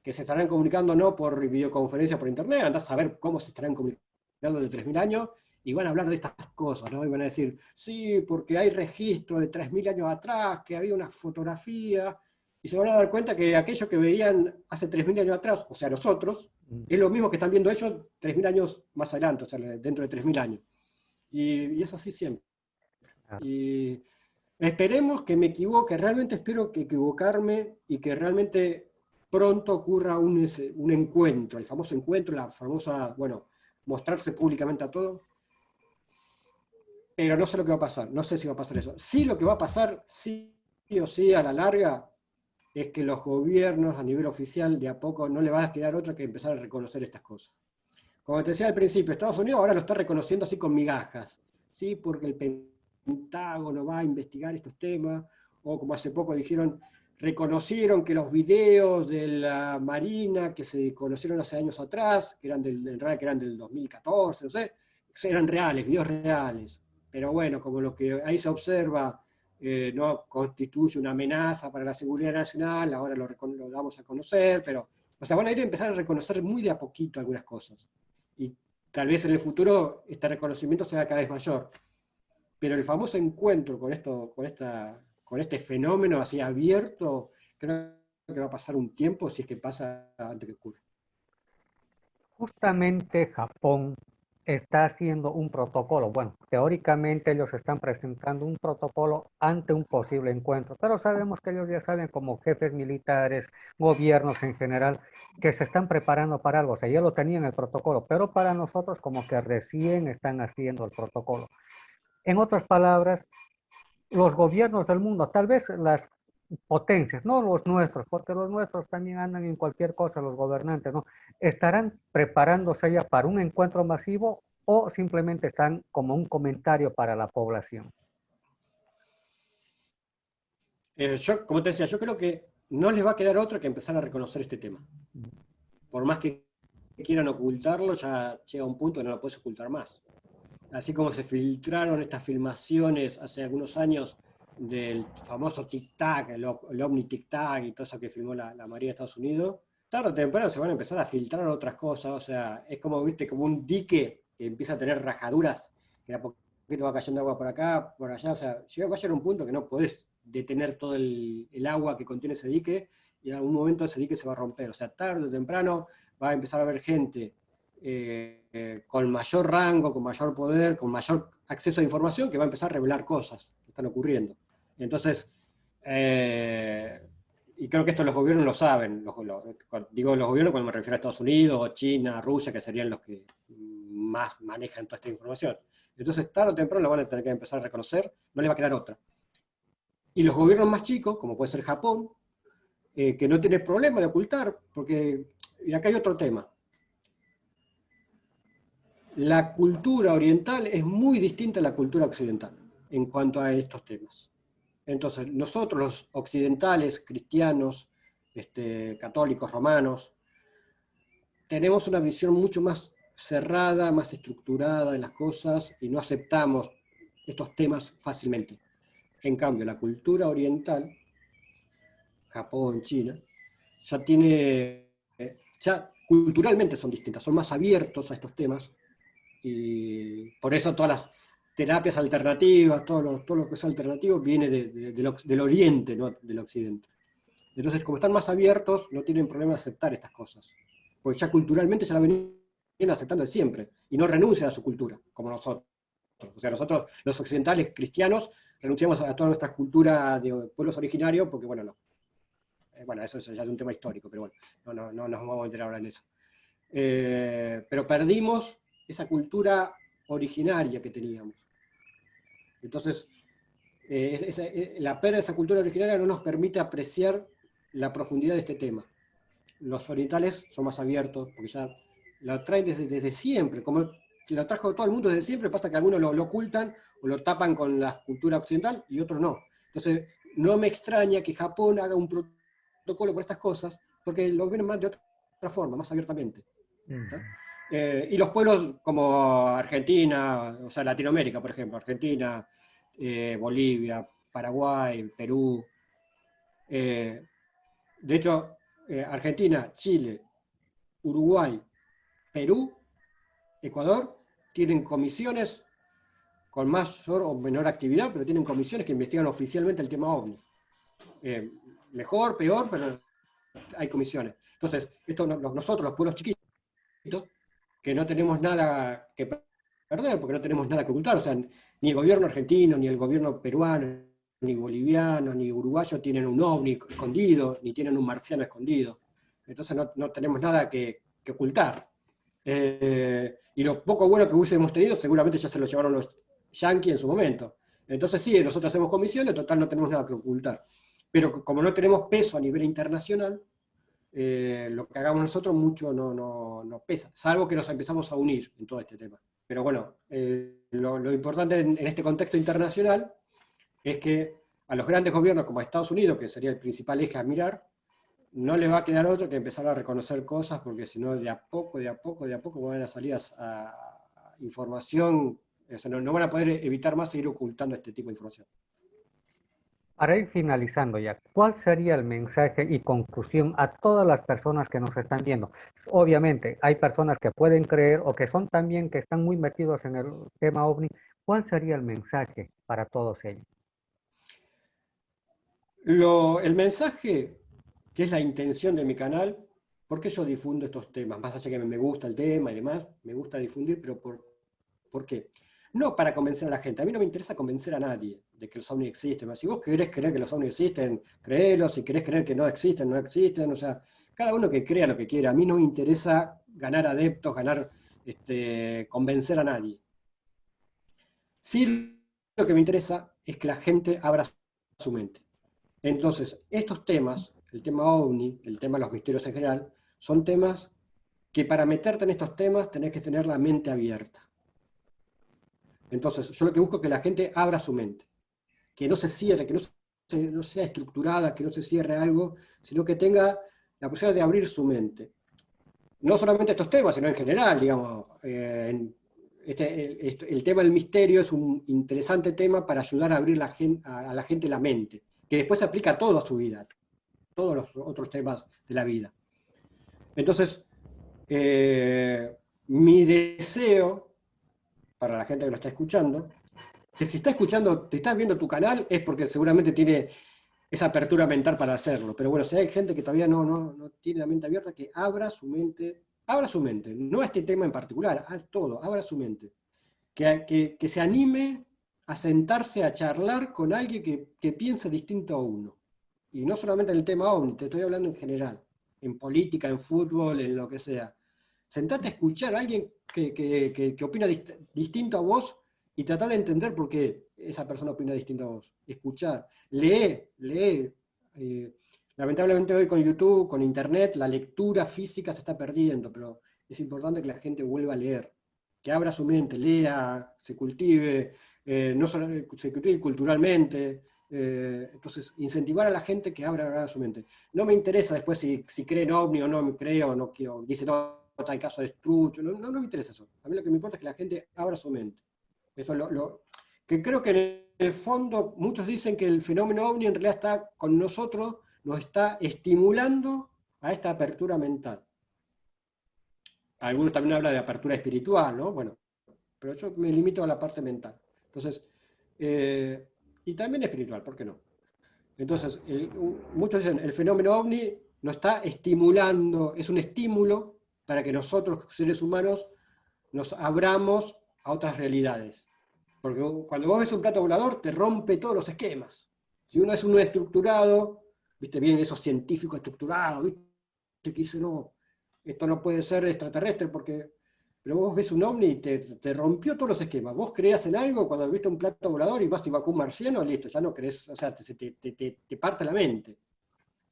que se estarán comunicando no por videoconferencia por internet, andás a saber cómo se estarán comunicando de 3000 años, y van a hablar de estas cosas, ¿no? Y van a decir, sí, porque hay registro de 3000 años atrás, que había una fotografía, y se van a dar cuenta que aquello que veían hace 3000 años atrás, o sea, nosotros, es lo mismo que están viendo ellos 3000 años más adelante, o sea, dentro de 3000 años. Y es así siempre. Y esperemos que me equivoque, realmente espero que equivocarme y que realmente pronto ocurra un encuentro, el famoso encuentro, la famosa, bueno, mostrarse públicamente a todo. Pero no sé lo que va a pasar, no sé si va a pasar eso. Sí, lo que va a pasar, sí o sí, a la larga, es que los gobiernos a nivel oficial de a poco no le va a quedar otra que empezar a reconocer estas cosas. Como te decía al principio, Estados Unidos ahora lo está reconociendo así con migajas, ¿sí? Porque el Pentágono va a investigar estos temas, o como hace poco dijeron, reconocieron que los videos de la Marina que se conocieron hace años atrás, que eran en realidad que eran del 2014, no sé, eran reales, videos reales. Pero bueno, como lo que ahí se observa no constituye una amenaza para la seguridad nacional, ahora lo damos a conocer, pero, o sea, van a ir a empezar a reconocer muy de a poquito algunas cosas. Y tal vez en el futuro este reconocimiento sea cada vez mayor. Pero el famoso encuentro con este fenómeno así abierto, creo que va a pasar un tiempo si es que pasa antes que ocurra. Justamente Japón está haciendo un protocolo. Bueno, teóricamente ellos están presentando un protocolo ante un posible encuentro, pero sabemos que ellos ya saben, como jefes militares, gobiernos en general, que se están preparando para algo. O sea, ya lo tenían el protocolo, pero para nosotros como que recién están haciendo el protocolo. En otras palabras, los gobiernos del mundo, tal vez las potencias, no los nuestros, porque los nuestros también andan en cualquier cosa, los gobernantes, ¿no? ¿Estarán preparándose ya para un encuentro masivo o simplemente están como un comentario para la población? Yo, como te decía, yo creo que no les va a quedar otra que empezar a reconocer este tema. Por más que quieran ocultarlo, ya llega un punto que no lo puedes ocultar más. Así como se filtraron estas filmaciones hace algunos años del famoso tic-tac, el OVNI tic-tac y todo eso que filmó la Marina de Estados Unidos, tarde o temprano se van a empezar a filtrar otras cosas, o sea, es como, viste, como un dique que empieza a tener rajaduras, que a poquito va cayendo agua por acá, por allá, o sea, va a llegar un punto que no podés detener todo el agua que contiene ese dique, y en algún momento ese dique se va a romper, o sea, tarde o temprano va a empezar a haber gente con mayor rango, con mayor poder, con mayor acceso a información, que va a empezar a revelar cosas que están ocurriendo. Entonces, y creo que esto los gobiernos lo saben, digo los gobiernos cuando me refiero a Estados Unidos, China, Rusia, que serían los que más manejan toda esta información. Entonces, tarde o temprano lo van a tener que empezar a reconocer, no les va a quedar otra. Y los gobiernos más chicos, como puede ser Japón, que no tiene problema de ocultar, porque, y acá hay otro tema, la cultura oriental es muy distinta a la cultura occidental en cuanto a estos temas. Entonces, nosotros los occidentales, cristianos, católicos, romanos, tenemos una visión mucho más cerrada, más estructurada de las cosas y no aceptamos estos temas fácilmente. En cambio, la cultura oriental, Japón, China, ya culturalmente son distintas, son más abiertos a estos temas. Y por eso todas las terapias alternativas, todo lo que es alternativo viene del Oriente, no del Occidente. Entonces, como están más abiertos, no tienen problema de aceptar estas cosas. Porque ya culturalmente ya la venían aceptando de siempre, y no renuncian a su cultura, como nosotros. O sea, nosotros, los occidentales cristianos, renunciamos a toda nuestra cultura de pueblos originarios, porque bueno, no. Bueno, eso ya es un tema histórico, pero bueno, no nos vamos a meter ahora en eso. Pero perdimos esa cultura originaria que teníamos. Entonces, la pérdida de esa cultura originaria no nos permite apreciar la profundidad de este tema. Los orientales son más abiertos, porque ya lo traen desde siempre, como lo trajo todo el mundo desde siempre, pasa que algunos lo ocultan o lo tapan con la cultura occidental y otros no. Entonces, no me extraña que Japón haga un protocolo por estas cosas, porque lo ven más de otra forma, más abiertamente. Y los pueblos como Argentina, o sea, Latinoamérica, por ejemplo, Argentina, Bolivia, Paraguay, Perú. De hecho, Argentina, Chile, Uruguay, Perú, Ecuador, tienen comisiones con mayor o menor actividad, pero tienen comisiones que investigan oficialmente el tema OVNI. Mejor, peor, pero hay comisiones. Entonces, nosotros, los pueblos chiquitos, que no tenemos nada que perder, porque no tenemos nada que ocultar, o sea, ni el gobierno argentino, ni el gobierno peruano, ni boliviano, ni uruguayo tienen un ovni escondido, ni tienen un marciano escondido. Entonces no tenemos nada que ocultar. Y lo poco bueno que hubiésemos tenido, seguramente ya se lo llevaron los yanquis en su momento. Entonces sí, nosotros hacemos comisiones, total no tenemos nada que ocultar. Pero como no tenemos peso a nivel internacional, lo que hagamos nosotros mucho no pesa, salvo que nos empezamos a unir en todo este tema. Pero bueno, lo importante en este contexto internacional es que a los grandes gobiernos como Estados Unidos, que sería el principal eje a mirar, no les va a quedar otro que empezar a reconocer cosas, porque si no, de a poco van a salir a información, o sea, no van a poder evitar más seguir ocultando este tipo de información. Para ir finalizando ya, ¿cuál sería el mensaje y conclusión a todas las personas que nos están viendo? Obviamente, hay personas que pueden creer o que son también que están muy metidos en el tema OVNI. ¿Cuál sería el mensaje para todos ellos? El mensaje, que es la intención de mi canal, ¿por qué yo difundo estos temas? Más allá que me gusta el tema y demás, me gusta difundir, pero ¿por qué? No para convencer a la gente, a mí no me interesa convencer a nadie de que los ovnis existen. Si vos querés creer que los ovnis existen, créelos, si querés creer que no existen, o sea, cada uno que crea lo que quiera. A mí no me interesa ganar adeptos, convencer a nadie. Sí, lo que me interesa es que la gente abra su mente. Entonces, estos temas, el tema OVNI, el tema de los misterios en general, son temas que para meterte en estos temas tenés que tener la mente abierta. Entonces, yo lo que busco es que la gente abra su mente, que no se cierre, que no sea estructurada, que no se cierre algo, sino que tenga la posibilidad de abrir su mente. No solamente estos temas, sino en general, digamos. El tema del misterio es un interesante tema para ayudar a abrir a la gente la mente, que después se aplica a toda su vida, todos los otros temas de la vida. Entonces, mi deseo para la gente que lo está escuchando, que si está escuchando, te estás viendo tu canal, es porque seguramente tiene esa apertura mental para hacerlo. Pero bueno, si hay gente que todavía no tiene la mente abierta, que abra su mente, no a este tema en particular, a todo, abra su mente. Que se anime a sentarse a charlar con alguien que piense distinto a uno. Y no solamente en el tema OVNI, te estoy hablando en general, en política, en fútbol, en lo que sea. Sentate a escuchar a alguien que opina distinto a vos y tratar de entender por qué esa persona opina distinto a vos. Escuchar, lee. Lamentablemente hoy con YouTube, con Internet, la lectura física se está perdiendo, pero es importante que la gente vuelva a leer, que abra su mente, lea, se cultive, no solo, se cultive culturalmente. Entonces, incentivar a la gente que abra su mente. No me interesa después si cree en OVNI o no me creo, no quiero, dice no, está el caso de Strucho, no me interesa eso. A mí lo que me importa es que la gente abra su mente. Eso es que creo que en el fondo muchos dicen que el fenómeno OVNI en realidad está con nosotros, nos está estimulando a esta apertura mental. Algunos también hablan de apertura espiritual, ¿no? Bueno, pero yo me limito a la parte mental. Entonces, y también espiritual, ¿por qué no? Entonces, muchos dicen, el fenómeno ovni nos está estimulando, es un estímulo para que nosotros, seres humanos, nos abramos a otras realidades. Porque cuando vos ves un plato volador, te rompe todos los esquemas. Si uno es un estructurado, viste bien esos científicos estructurados, viste que dicen, no, esto no puede ser extraterrestre porque... Pero vos ves un ovni y te rompió todos los esquemas. Vos creías en algo cuando viste un plato volador y vas y bajó un marciano, listo, ya no crees, o sea, te parte la mente.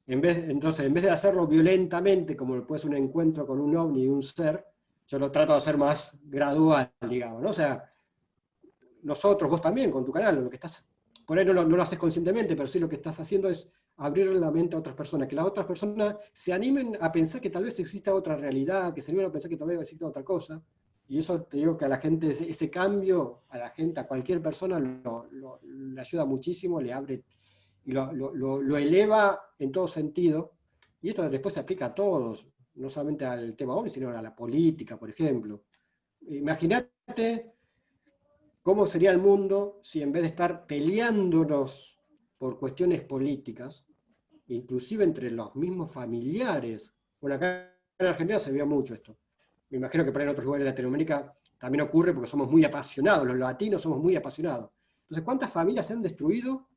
Entonces, en vez de hacerlo violentamente, como puede ser un encuentro con un ovni y un ser, yo lo trato de hacer más gradual, digamos, ¿no? O sea, nosotros, vos también, con tu canal, lo que estás, por ahí no lo haces conscientemente, pero sí lo que estás haciendo es abrir la mente a otras personas, que las otras personas se animen a pensar que tal vez exista otra realidad, que se animen a pensar que tal vez exista otra cosa, y eso te digo que a la gente, ese cambio, a la gente, a cualquier persona, le ayuda muchísimo, le abre, y lo eleva en todo sentido, y esto después se aplica a todos, no solamente al tema OVNI, sino a la política, por ejemplo. Imagínate cómo sería el mundo si en vez de estar peleándonos por cuestiones políticas, inclusive entre los mismos familiares, bueno, acá en Argentina se vio mucho esto, me imagino que por ahí en otros lugares de Latinoamérica también ocurre porque somos muy apasionados, los latinos somos muy apasionados. Entonces, ¿cuántas familias se han destruido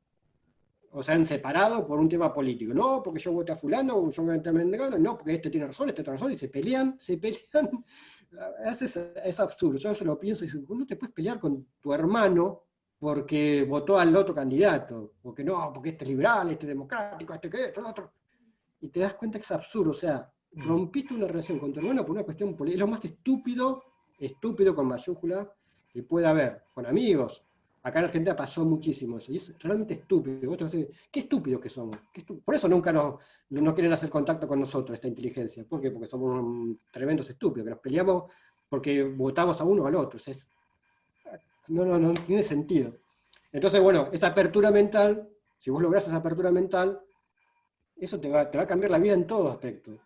o se han separado por un tema político? No, porque yo voté a fulano, yo voté a Mengano, no, porque este tiene razón, este tiene razón, y se pelean, es absurdo. Yo se lo pienso y digo, no te puedes pelear con tu hermano porque votó al otro candidato, porque no, porque este es liberal, este es democrático, este que esto, el otro. Y te das cuenta que es absurdo, o sea, rompiste una relación con tu hermano por una cuestión política. Es lo más estúpido con mayúscula, que puede haber, con amigos. Acá en Argentina pasó muchísimo eso, y es realmente estúpido. Vos te vas a decir, qué estúpidos que somos. Por eso nunca no quieren hacer contacto con nosotros, esta inteligencia. ¿Por qué? Porque somos tremendos estúpidos, que nos peleamos porque votamos a uno o al otro. O sea, no tiene sentido. Entonces, bueno, esa apertura mental, si vos lográs esa apertura mental, eso te va a cambiar la vida en todo aspecto.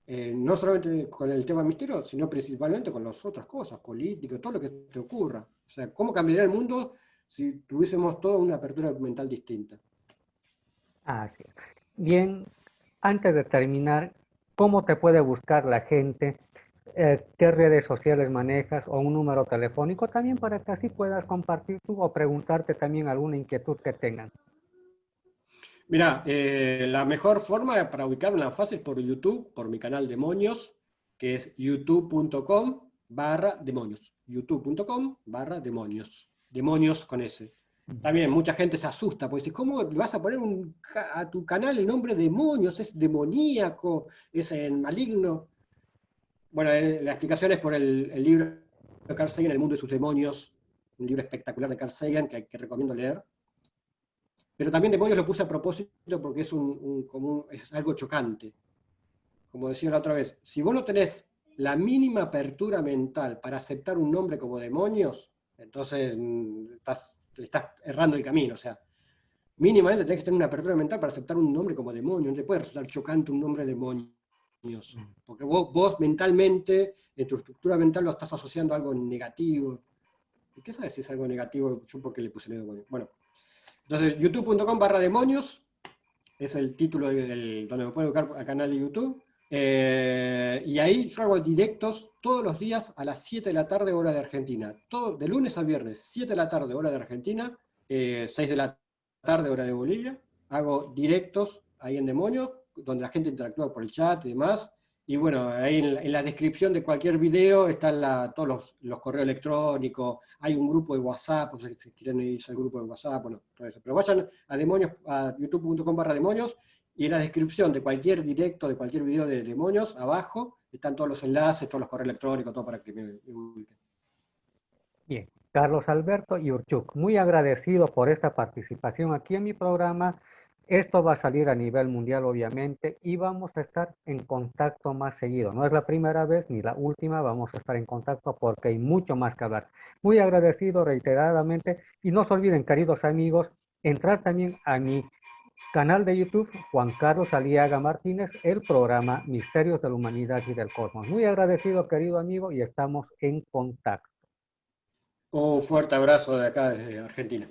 No solamente con el tema misterio, sino principalmente con las otras cosas, políticos, todo lo que te ocurra. O sea, ¿cómo cambiaría el mundo si tuviésemos toda una apertura mental distinta? Así es. Bien, antes de terminar, ¿cómo te puede buscar la gente? ¿Qué redes sociales manejas o un número telefónico también para que así puedas compartir tú o preguntarte también alguna inquietud que tengan? Mira, la mejor forma para ubicarme en la fase es por YouTube, por mi canal Demonios, que es youtube.com/demonios. youtube.com/demonios. Demonios con S. También mucha gente se asusta, porque dice, ¿cómo le vas a poner a tu canal el nombre Demonios? Es demoníaco, es maligno. Bueno, la explicación es por el libro de Carl Sagan, El mundo de sus demonios, un libro espectacular de Carl Sagan que recomiendo leer. Pero también demonios lo puse a propósito porque es algo chocante. Como decía la otra vez, si vos no tenés la mínima apertura mental para aceptar un nombre como demonios, entonces estás errando el camino. O sea, mínimamente tenés que tener una apertura mental para aceptar un nombre como demonio. No te puede resultar chocante un nombre demonios. Porque vos mentalmente, en tu estructura mental, lo estás asociando a algo negativo. ¿Y qué sabes si es algo negativo? Yo porque le puse demonio. Bueno, entonces youtube.com/demonios es el título donde me pueden buscar al canal de YouTube. Y ahí yo hago directos todos los días a las 7 de la tarde, hora de Argentina. De lunes a viernes, 7 de la tarde, hora de Argentina, 6 de la tarde, hora de Bolivia. Hago directos ahí en Demonio, donde la gente interactúa por el chat y demás. Y bueno, ahí en la descripción de cualquier video están todos los correos electrónicos, hay un grupo de WhatsApp, si quieren irse al grupo de WhatsApp, bueno, todo eso. Pero vayan a youtube.com/demonios, y en la descripción de cualquier directo, de cualquier video de Demonios, abajo, están todos los enlaces, todos los correos electrónicos, todo para que me ubiquen. Bien, Carlos Alberto Yurchuk, muy agradecido por esta participación aquí en mi programa. Esto va a salir a nivel mundial, obviamente, y vamos a estar en contacto más seguido. No es la primera vez ni la última, vamos a estar en contacto porque hay mucho más que hablar. Muy agradecido reiteradamente, y no se olviden, queridos amigos, entrar también a mi canal de YouTube, Juan Carlos Aliaga Martínez, el programa Misterios de la Humanidad y del Cosmos. Muy agradecido, querido amigo, y estamos en contacto. Un fuerte abrazo de acá desde Argentina.